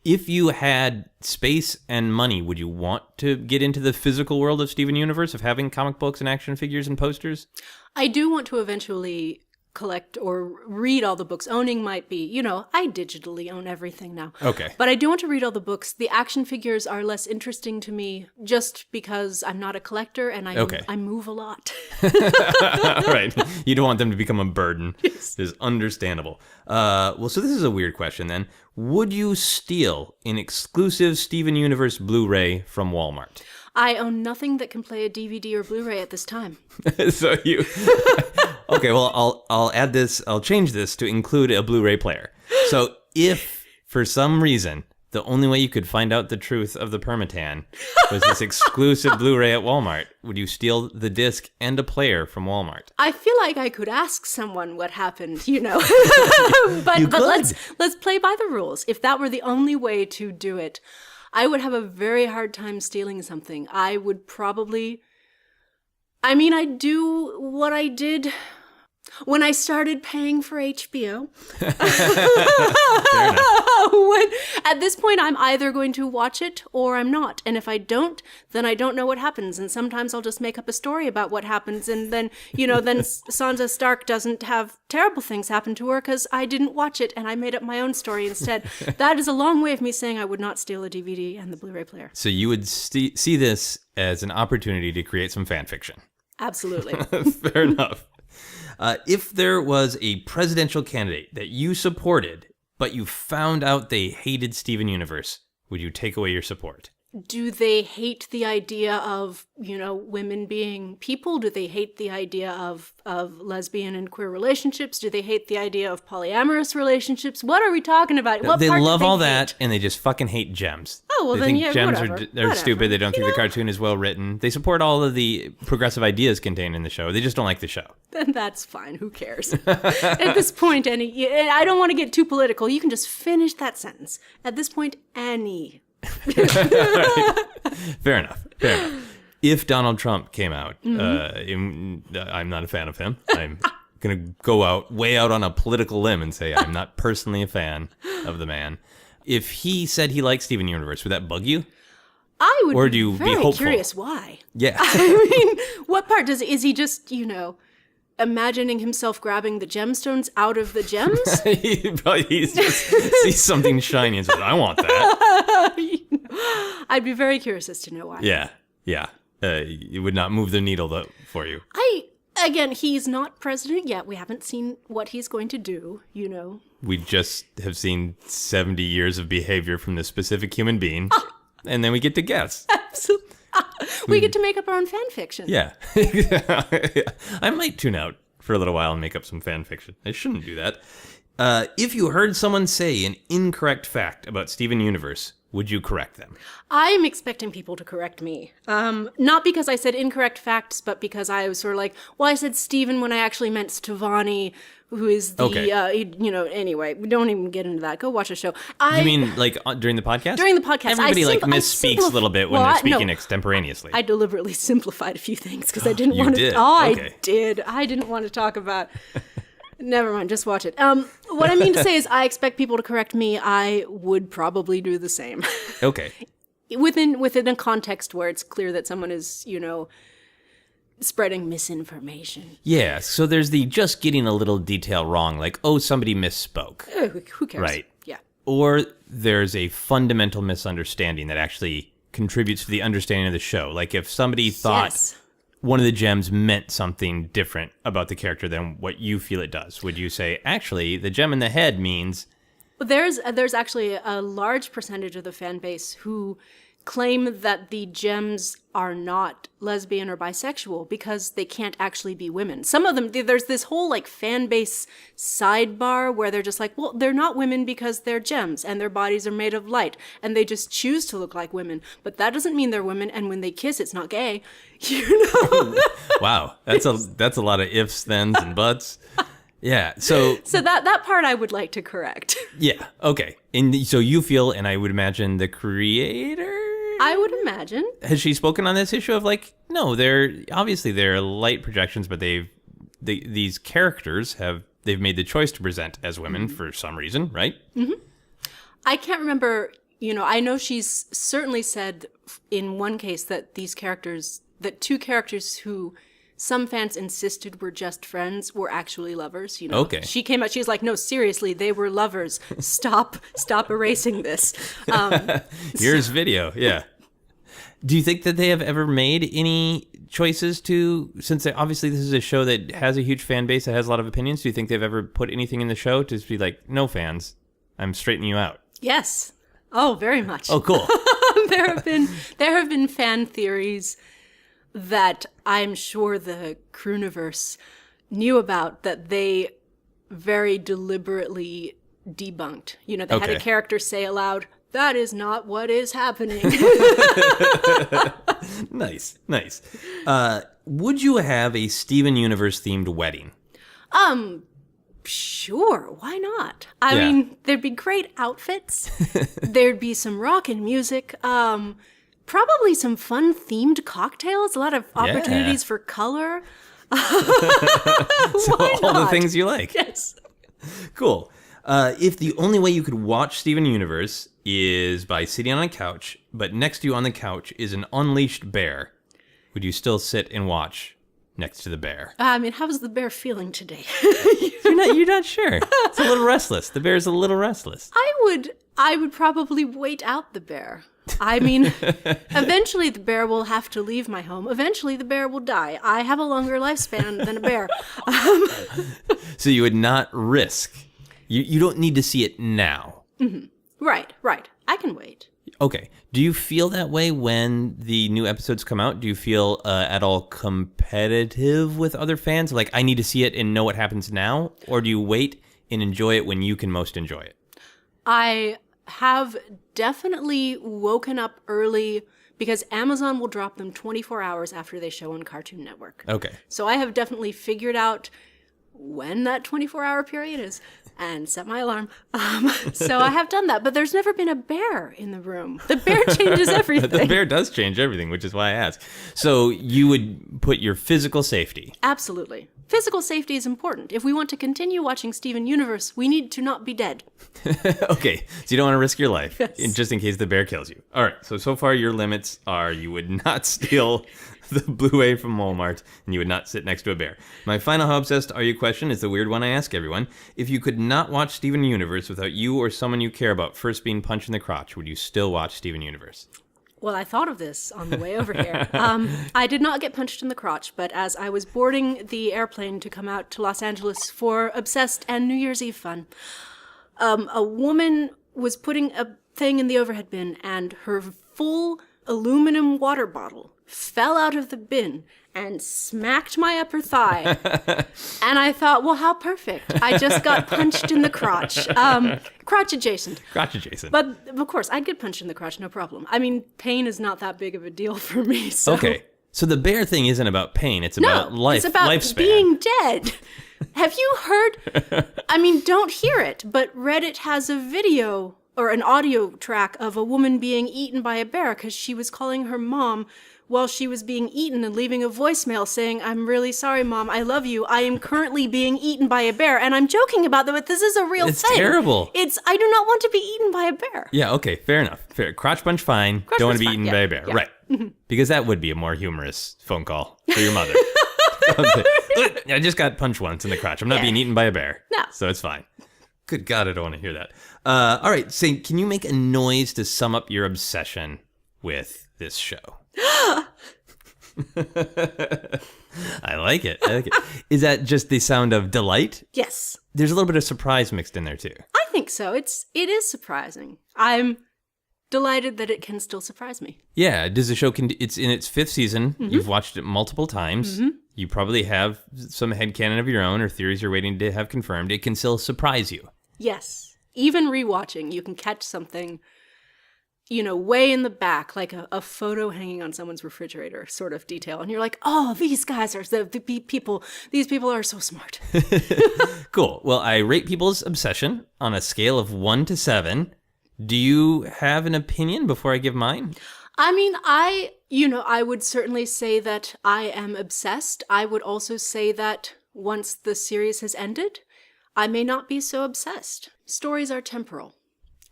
If you had space and money, would you want to get into the physical world of Steven Universe, of having comic books and action figures and posters? I do want to eventually collect or read all the books. Owning might be, I digitally own everything now. Okay. But I do want to read all the books. The action figures are less interesting to me just because I'm not a collector and I move a lot. Right. You don't want them to become a burden. Yes. It's understandable. Well, so this is a weird question then. Would you steal an exclusive Steven Universe Blu-ray from Walmart? I own nothing that can play a DVD or Blu-ray at this time. So you... Okay, well, I'll add this. I'll change this to include a Blu-ray player. So if, for some reason, the only way you could find out the truth of the Permatan was this exclusive Blu-ray at Walmart, would you steal the disc and a player from Walmart? I feel like I could ask someone what happened, But let's play by the rules. If that were the only way to do it, I would have a very hard time stealing something. I would probably... I'd do what I did When I started paying for HBO, Fair enough. at this point, I'm either going to watch it or I'm not. And if I don't, then I don't know what happens. And sometimes I'll just make up a story about what happens. And then, then Sansa Stark doesn't have terrible things happen to her because I didn't watch it and I made up my own story instead. That is a long way of me saying I would not steal a DVD and the Blu-ray player. So you would see this as an opportunity to create some fan fiction. Absolutely. Fair enough. If there was a presidential candidate that you supported, but you found out they hated Steven Universe, would you take away your support? Do they hate the idea of, women being people? Do they hate the idea of lesbian and queer relationships? Do they hate the idea of polyamorous relationships? What are we talking about? What They part do love all hate? that, and they just fucking hate gems. Oh, well, they then, think yeah, gems whatever. are stupid. They don't think the cartoon is well written. They support all of the progressive ideas contained in the show. They just don't like the show. Then that's fine. Who cares? At this point, I don't want to get too political. You can just finish that sentence. At this point, any. Fair enough. If Donald Trump came out, I'm not a fan of him. I'm going to go way out on a political limb and say I'm not personally a fan of the man. If he said he liked Steven Universe, would that bug you? I would Or be do you be very hopeful? curious why. Yeah. I mean, what part is he just, imagining himself grabbing the gemstones out of the gems? He just sees something shiny and says, I want that. I'd be very curious as to know why. Yeah. It would not move the needle though for you. Again, he's not president yet. We haven't seen what he's going to do, We just have seen 70 years of behavior from this specific human being, and then we get to guess. Absolutely. We get to make up our own fan fiction. Yeah. I might tune out for a little while and make up some fan fiction. I shouldn't do that. If you heard someone say an incorrect fact about Steven Universe, would you correct them? I'm expecting people to correct me. Not because I said incorrect facts, but because I was sort of like, well, I said Steven when I actually meant Stevani, who is the, Okay. Anyway, we don't even get into that. Go watch the show. You mean like during the podcast? During the podcast. Everybody I misspeaks a little bit when they're speaking extemporaneously. I deliberately simplified a few things because I didn't You want did? to. Oh, Okay. I did. I didn't want to talk about. Never mind. Just watch it. What I mean to say is, I expect people to correct me. I would probably do the same. Okay. within a context where it's clear that someone is, spreading misinformation. Yeah, so there's the just getting a little detail wrong, like, oh, somebody misspoke. Who cares? Right. Yeah. Or there's a fundamental misunderstanding that actually contributes to the understanding of the show. Like if somebody thought Yes. one of the gems meant something different about the character than what you feel it does, would you say, actually, the gem in the head means... There's actually a large percentage of the fan base who claim that the gems are not lesbian or bisexual because they can't actually be women. Some of them, there's this whole fan base sidebar where they're just like, well, they're not women because they're gems and their bodies are made of light and they just choose to look like women. But that doesn't mean they're women, and when they kiss, it's not gay. Wow, that's a lot of ifs, thens, and buts. Yeah, so that part I would like to correct. Yeah, okay. And so you feel, and I would imagine the creator... I would imagine. Has she spoken on this issue of no, they're light projections, but these characters they've made the choice to present as women for some reason, right? Mm-hmm. I can't remember, I know she's certainly said in one case that that two characters who some fans insisted were just friends were actually lovers, Okay. She came out, she's like, no, seriously, they were lovers. Stop erasing this. Here's video, yeah. Do you think that they have ever made any choices since obviously this is a show that has a huge fan base that has a lot of opinions, do you think they've ever put anything in the show to just be like, no fans, I'm straightening you out? Yes. Oh, very much. Oh, cool. There have been fan theories that I'm sure the Crooniverse knew about that they very deliberately debunked. They had Okay. a character say aloud, "That is not what is happening." Nice. Would you have a Steven Universe themed wedding? Sure, why not? I Yeah. mean, there'd be great outfits. There'd be some rockin' music. Probably some fun themed cocktails. A lot of opportunities for color. Why all the not? things you like. Yes. Cool. If the only way you could watch Steven Universe is by sitting on a couch, but next to you on the couch is an unleashed bear, would you still sit and watch next to the bear? I mean, how's the bear feeling today? You're not sure. It's a little restless. The bear's a little restless. I would probably wait out the bear. I mean, eventually the bear will have to leave my home. Eventually the bear will die. I have a longer lifespan than a bear. So you would not risk. You don't need to see it now. Mm-hmm. Right. I can wait. Okay. Do you feel that way when the new episodes come out? Do you feel at all competitive with other fans? Like, I need to see it and know what happens now? Or do you wait and enjoy it when you can most enjoy it? I have definitely woken up early because Amazon will drop them 24 hours after they show on Cartoon Network. Okay. So I have definitely figured out when that 24-hour period is and set my alarm. So I have done that, but there's never been a bear in the room. The bear changes everything. The bear does change everything, which is why I asked. So you would put your physical safety. Absolutely. Physical safety is important. If we want to continue watching Steven Universe, we need to not be dead. Okay, so you don't want to risk your life, Yes. just in case the bear kills you. All right, so far your limits are you would not steal the Blu-ray from Walmart, and you would not sit next to a bear. My final How Obsessed Are You question is the weird one I ask everyone. If you could not watch Steven Universe without you or someone you care about first being punched in the crotch, would you still watch Steven Universe? Well, I thought of this on the way over here. I did not get punched in the crotch, but as I was boarding the airplane to come out to Los Angeles for Obsessed and New Year's Eve fun, a woman was putting a thing in the overhead bin, and her full aluminum water bottle fell out of the bin and smacked my upper thigh. And I thought, well, how perfect. I just got punched in the crotch. Crotch adjacent. Crotch adjacent. But of course, I'd get punched in the crotch, no problem. I mean, pain is not that big of a deal for me. So. Okay, so the bear thing isn't about pain, it's about life, it's about lifespan. being dead. Have you heard? I mean, don't hear it, but Reddit has a video or an audio track of a woman being eaten by a bear because she was calling her mom while she was being eaten and leaving a voicemail saying, "I'm really sorry, Mom. I love you. I am currently being eaten by a bear." And I'm joking about that, but this is a real It's thing. terrible. I do not want to be eaten by a bear. Yeah, okay, fair enough. Fair. Crotch punch, fine. Crotch Don't want to punch, be eaten fine. by Yeah, a bear. yeah. Right. Because that would be a more humorous phone call for your mother. I just got punched once in the crotch. I'm not being eaten by a bear. No. So it's fine. Good God, I don't want to hear that. All right, so can you make a noise to sum up your obsession with this show? I like it. Is that just the sound of delight? Yes. There's a little bit of surprise mixed in there too. I think so. It is surprising. I'm delighted that it can still surprise me. Yeah, does the show it's in its 5th season. Mm-hmm. You've watched it multiple times. Mm-hmm. You probably have some headcanon of your own or theories you're waiting to have confirmed. It can still surprise you. Yes. Even rewatching, you can catch something, way in the back, like a photo hanging on someone's refrigerator sort of detail. And you're like, oh, these guys are the people. These people are so smart. Cool. Well, I rate people's obsession on a scale of 1 to 7. Do you have an opinion before I give mine? I mean, I would certainly say that I am obsessed. I would also say that once the series has ended, I may not be so obsessed. Stories are temporal.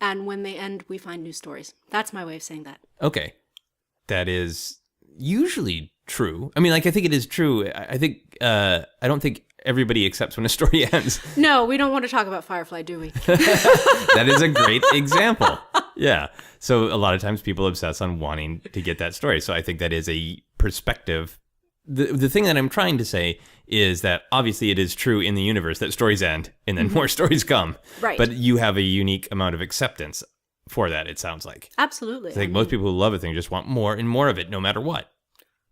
And when they end, we find new stories. That's my way of saying that. Okay. That is usually true. I mean, I think it is true. I think, I don't think everybody accepts when a story ends. No, we don't want to talk about Firefly, do we? That is a great example. Yeah. So a lot of times people obsess on wanting to get that story. So I think that is a perspective. The thing that I'm trying to say is that obviously it is true in the universe that stories end and then more stories come. Right. But you have a unique amount of acceptance for that, it sounds like. Absolutely. I think most people who love a thing just want more and more of it no matter what.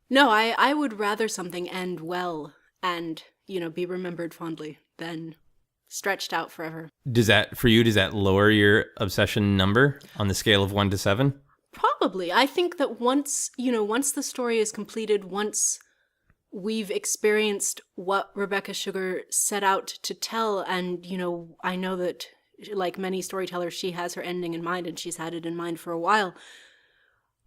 No, I would rather something end well and, be remembered fondly than stretched out forever. Does that lower your obsession number on the scale of 1 to 7? Probably. I think that once the story is completed, once we've experienced what Rebecca Sugar set out to tell, and, I know that, like many storytellers, she has her ending in mind, and she's had it in mind for a while.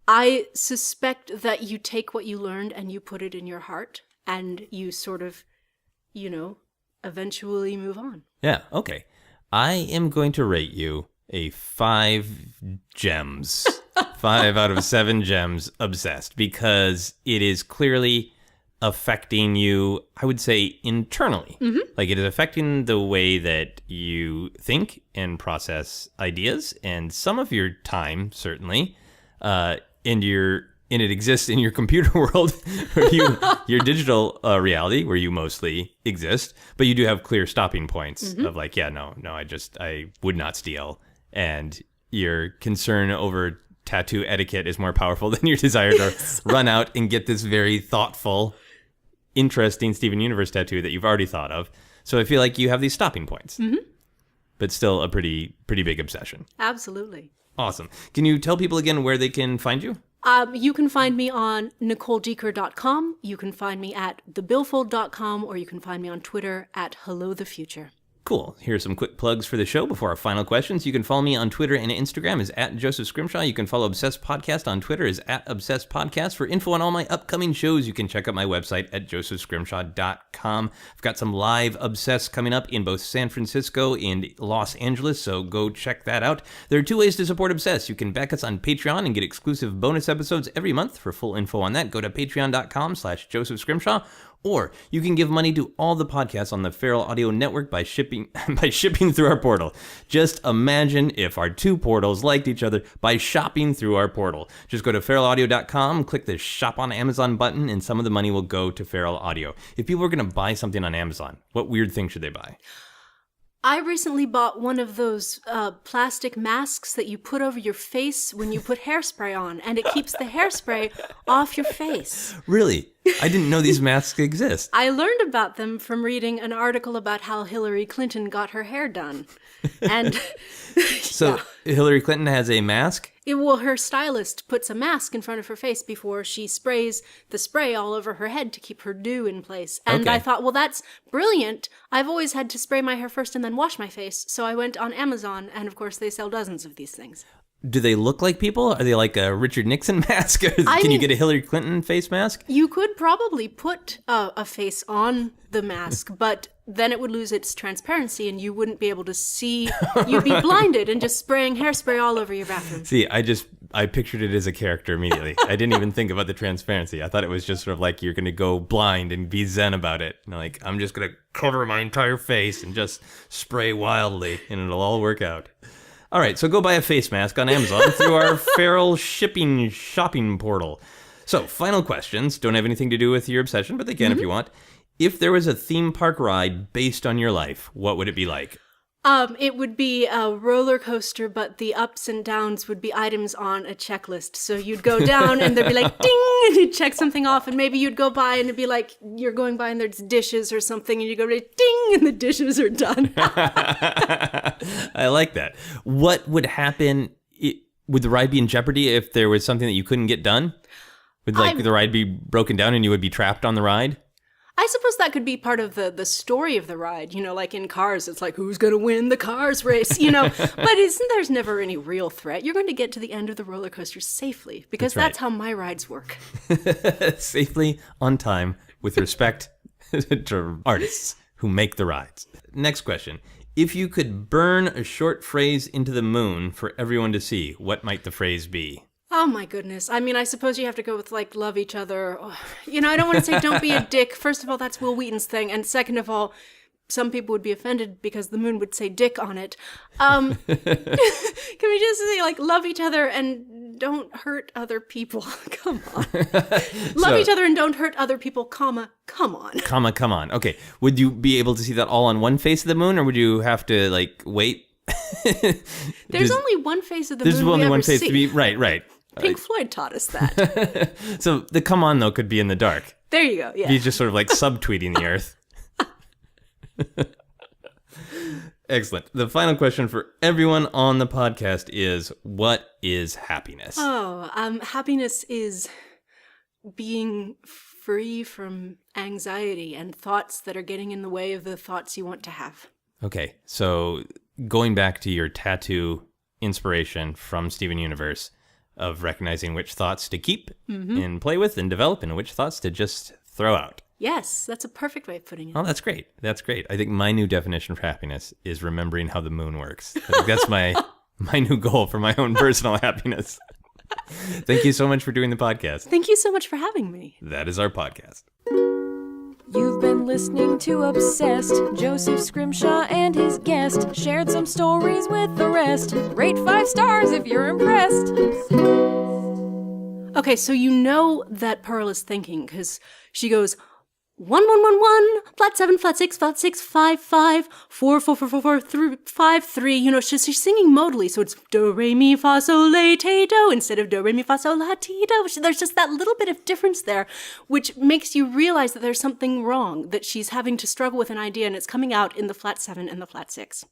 I suspect that you take what you learned and you put it in your heart, and you sort of, eventually move on. Yeah, okay. I am going to rate you a 5 gems. 5 out of 7 gems obsessed, because it is clearly affecting you, I would say, internally. Like, it is affecting the way that you think and process ideas, and some of your time, certainly, and it exists in your computer world, or your digital reality, where you mostly exist, but you do have clear stopping points of like, I would not steal, and your concern over tattoo etiquette is more powerful than your desire to run out and get this very thoughtful, interesting Steven Universe tattoo that you've already thought of. So I feel like you have these stopping points, but still a pretty big obsession. Absolutely. Awesome. Can you tell people again where they can find you? You can find me on NicoleDieker.com. You can find me at thebillfold.com, or you can find me on Twitter at HelloTheFuture. Cool. Here's some quick plugs for the show before our final questions. You can follow me on Twitter and Instagram is at Joseph Scrimshaw. You can follow Obsessed Podcast on Twitter is at Obsessed Podcast. For info on all my upcoming shows, you can check out my website at josephscrimshaw.com. I've got some live Obsessed coming up in both San Francisco and Los Angeles, so go check that out. There are 2 ways to support Obsessed. You can back us on Patreon and get exclusive bonus episodes every month. For full info on that, go to patreon.com/Joseph Scrimshaw. Or you can give money to all the podcasts on the Feral Audio Network by shipping through our portal. Just imagine if our 2 portals liked each other by shopping through our portal. Just go to feralaudio.com, click the Shop on Amazon button, and some of the money will go to Feral Audio. If people are going to buy something on Amazon, what weird thing should they buy? I recently bought one of those plastic masks that you put over your face when you put hairspray on, and it keeps the hairspray off your face. Really? I didn't know these masks exist. I learned about them from reading an article about how Hillary Clinton got her hair done. And So Hillary Clinton has a mask? Her stylist puts a mask in front of her face before she sprays the spray all over her head to keep her do in place. And Okay. I thought, well, that's brilliant. I've always had to spray my hair first and then wash my face. So I went on Amazon, and of course they sell dozens of these things. Do they look like people? Are they like a Richard Nixon mask? Can you get a Hillary Clinton face mask? You could probably put a face on the mask, but then it would lose its transparency and you wouldn't be able to see. You'd be blinded and just spraying hairspray all over your bathroom. See, I pictured it as a character immediately. I didn't even think about the transparency. I thought it was just sort of like you're going to go blind and be zen about it. And like, I'm just going to cover my entire face and just spray wildly and it'll all work out. All right, so go buy a face mask on Amazon through our Feral shopping portal. So, final questions. Don't have anything to do with your obsession, but they can if you want. If there was a theme park ride based on your life, what would it be like? It would be a roller coaster, but the ups and downs would be items on a checklist. So you'd go down and there'd be like, ding, and you'd check something off. And maybe you'd go by and it'd be like, you're going by and there's dishes or something. And you go, ding, and the dishes are done. I like that. What would happen? Would the ride be in jeopardy if there was something that you couldn't get done? Would the ride be broken down and you would be trapped on the ride? I suppose that could be part of the story of the ride. You know, like in Cars, it's like, who's going to win the Cars race? You know, but there's never any real threat. You're going to get to the end of the roller coaster safely, because that's how my rides work. Safely, on time, with respect to artists who make the rides. Next question. If you could burn a short phrase into the moon for everyone to see, what might the phrase be? Oh my goodness. I mean, I suppose you have to go with like, love each other. You know, I don't want to say don't be a dick. First of all, that's Will Wheaton's thing. And second of all, some people would be offended because the moon would say dick on it. Can we just say like, love each other and don't hurt other people? Come on. Love each other and don't hurt other people, come on. Come on. Okay. Would you be able to see that all on one face of the moon, or would you have to like wait? There's only one face of the moon There's only one face see. to be, right. Pink Floyd taught us that. So the come on, though, could be in the dark. There you go, yeah. He's just sort of like subtweeting the earth. Excellent. The final question for everyone on the podcast is, what is happiness? Happiness is being free from anxiety and thoughts that are getting in the way of the thoughts you want to have. Okay, so going back to your tattoo inspiration from Steven Universe of recognizing which thoughts to keep and play with and develop and which thoughts to just throw out. Yes, that's a perfect way of putting it. Oh, that's great. That's great. I think my new definition for happiness is remembering how the moon works. I think that's my new goal for my own personal happiness. Thank you so much for doing the podcast. Thank you so much for having me. That is our podcast. You've been listening to Obsessed. Joseph Scrimshaw and his guest shared some stories with the rest. Rate 5 stars if you're impressed. Okay, so you know that Pearl is thinking, because she goes 1 1 1 1 flat 7 flat 6 flat 6 5 5 4 4 4 4 4 3 5 3. You know, she's singing modally, so it's do re mi fa sol la ti do instead of do re mi fa sol la ti do. There's just that little bit of difference there, which makes you realize that there's something wrong, that she's having to struggle with an idea, and it's coming out in the flat 7 and the flat 6.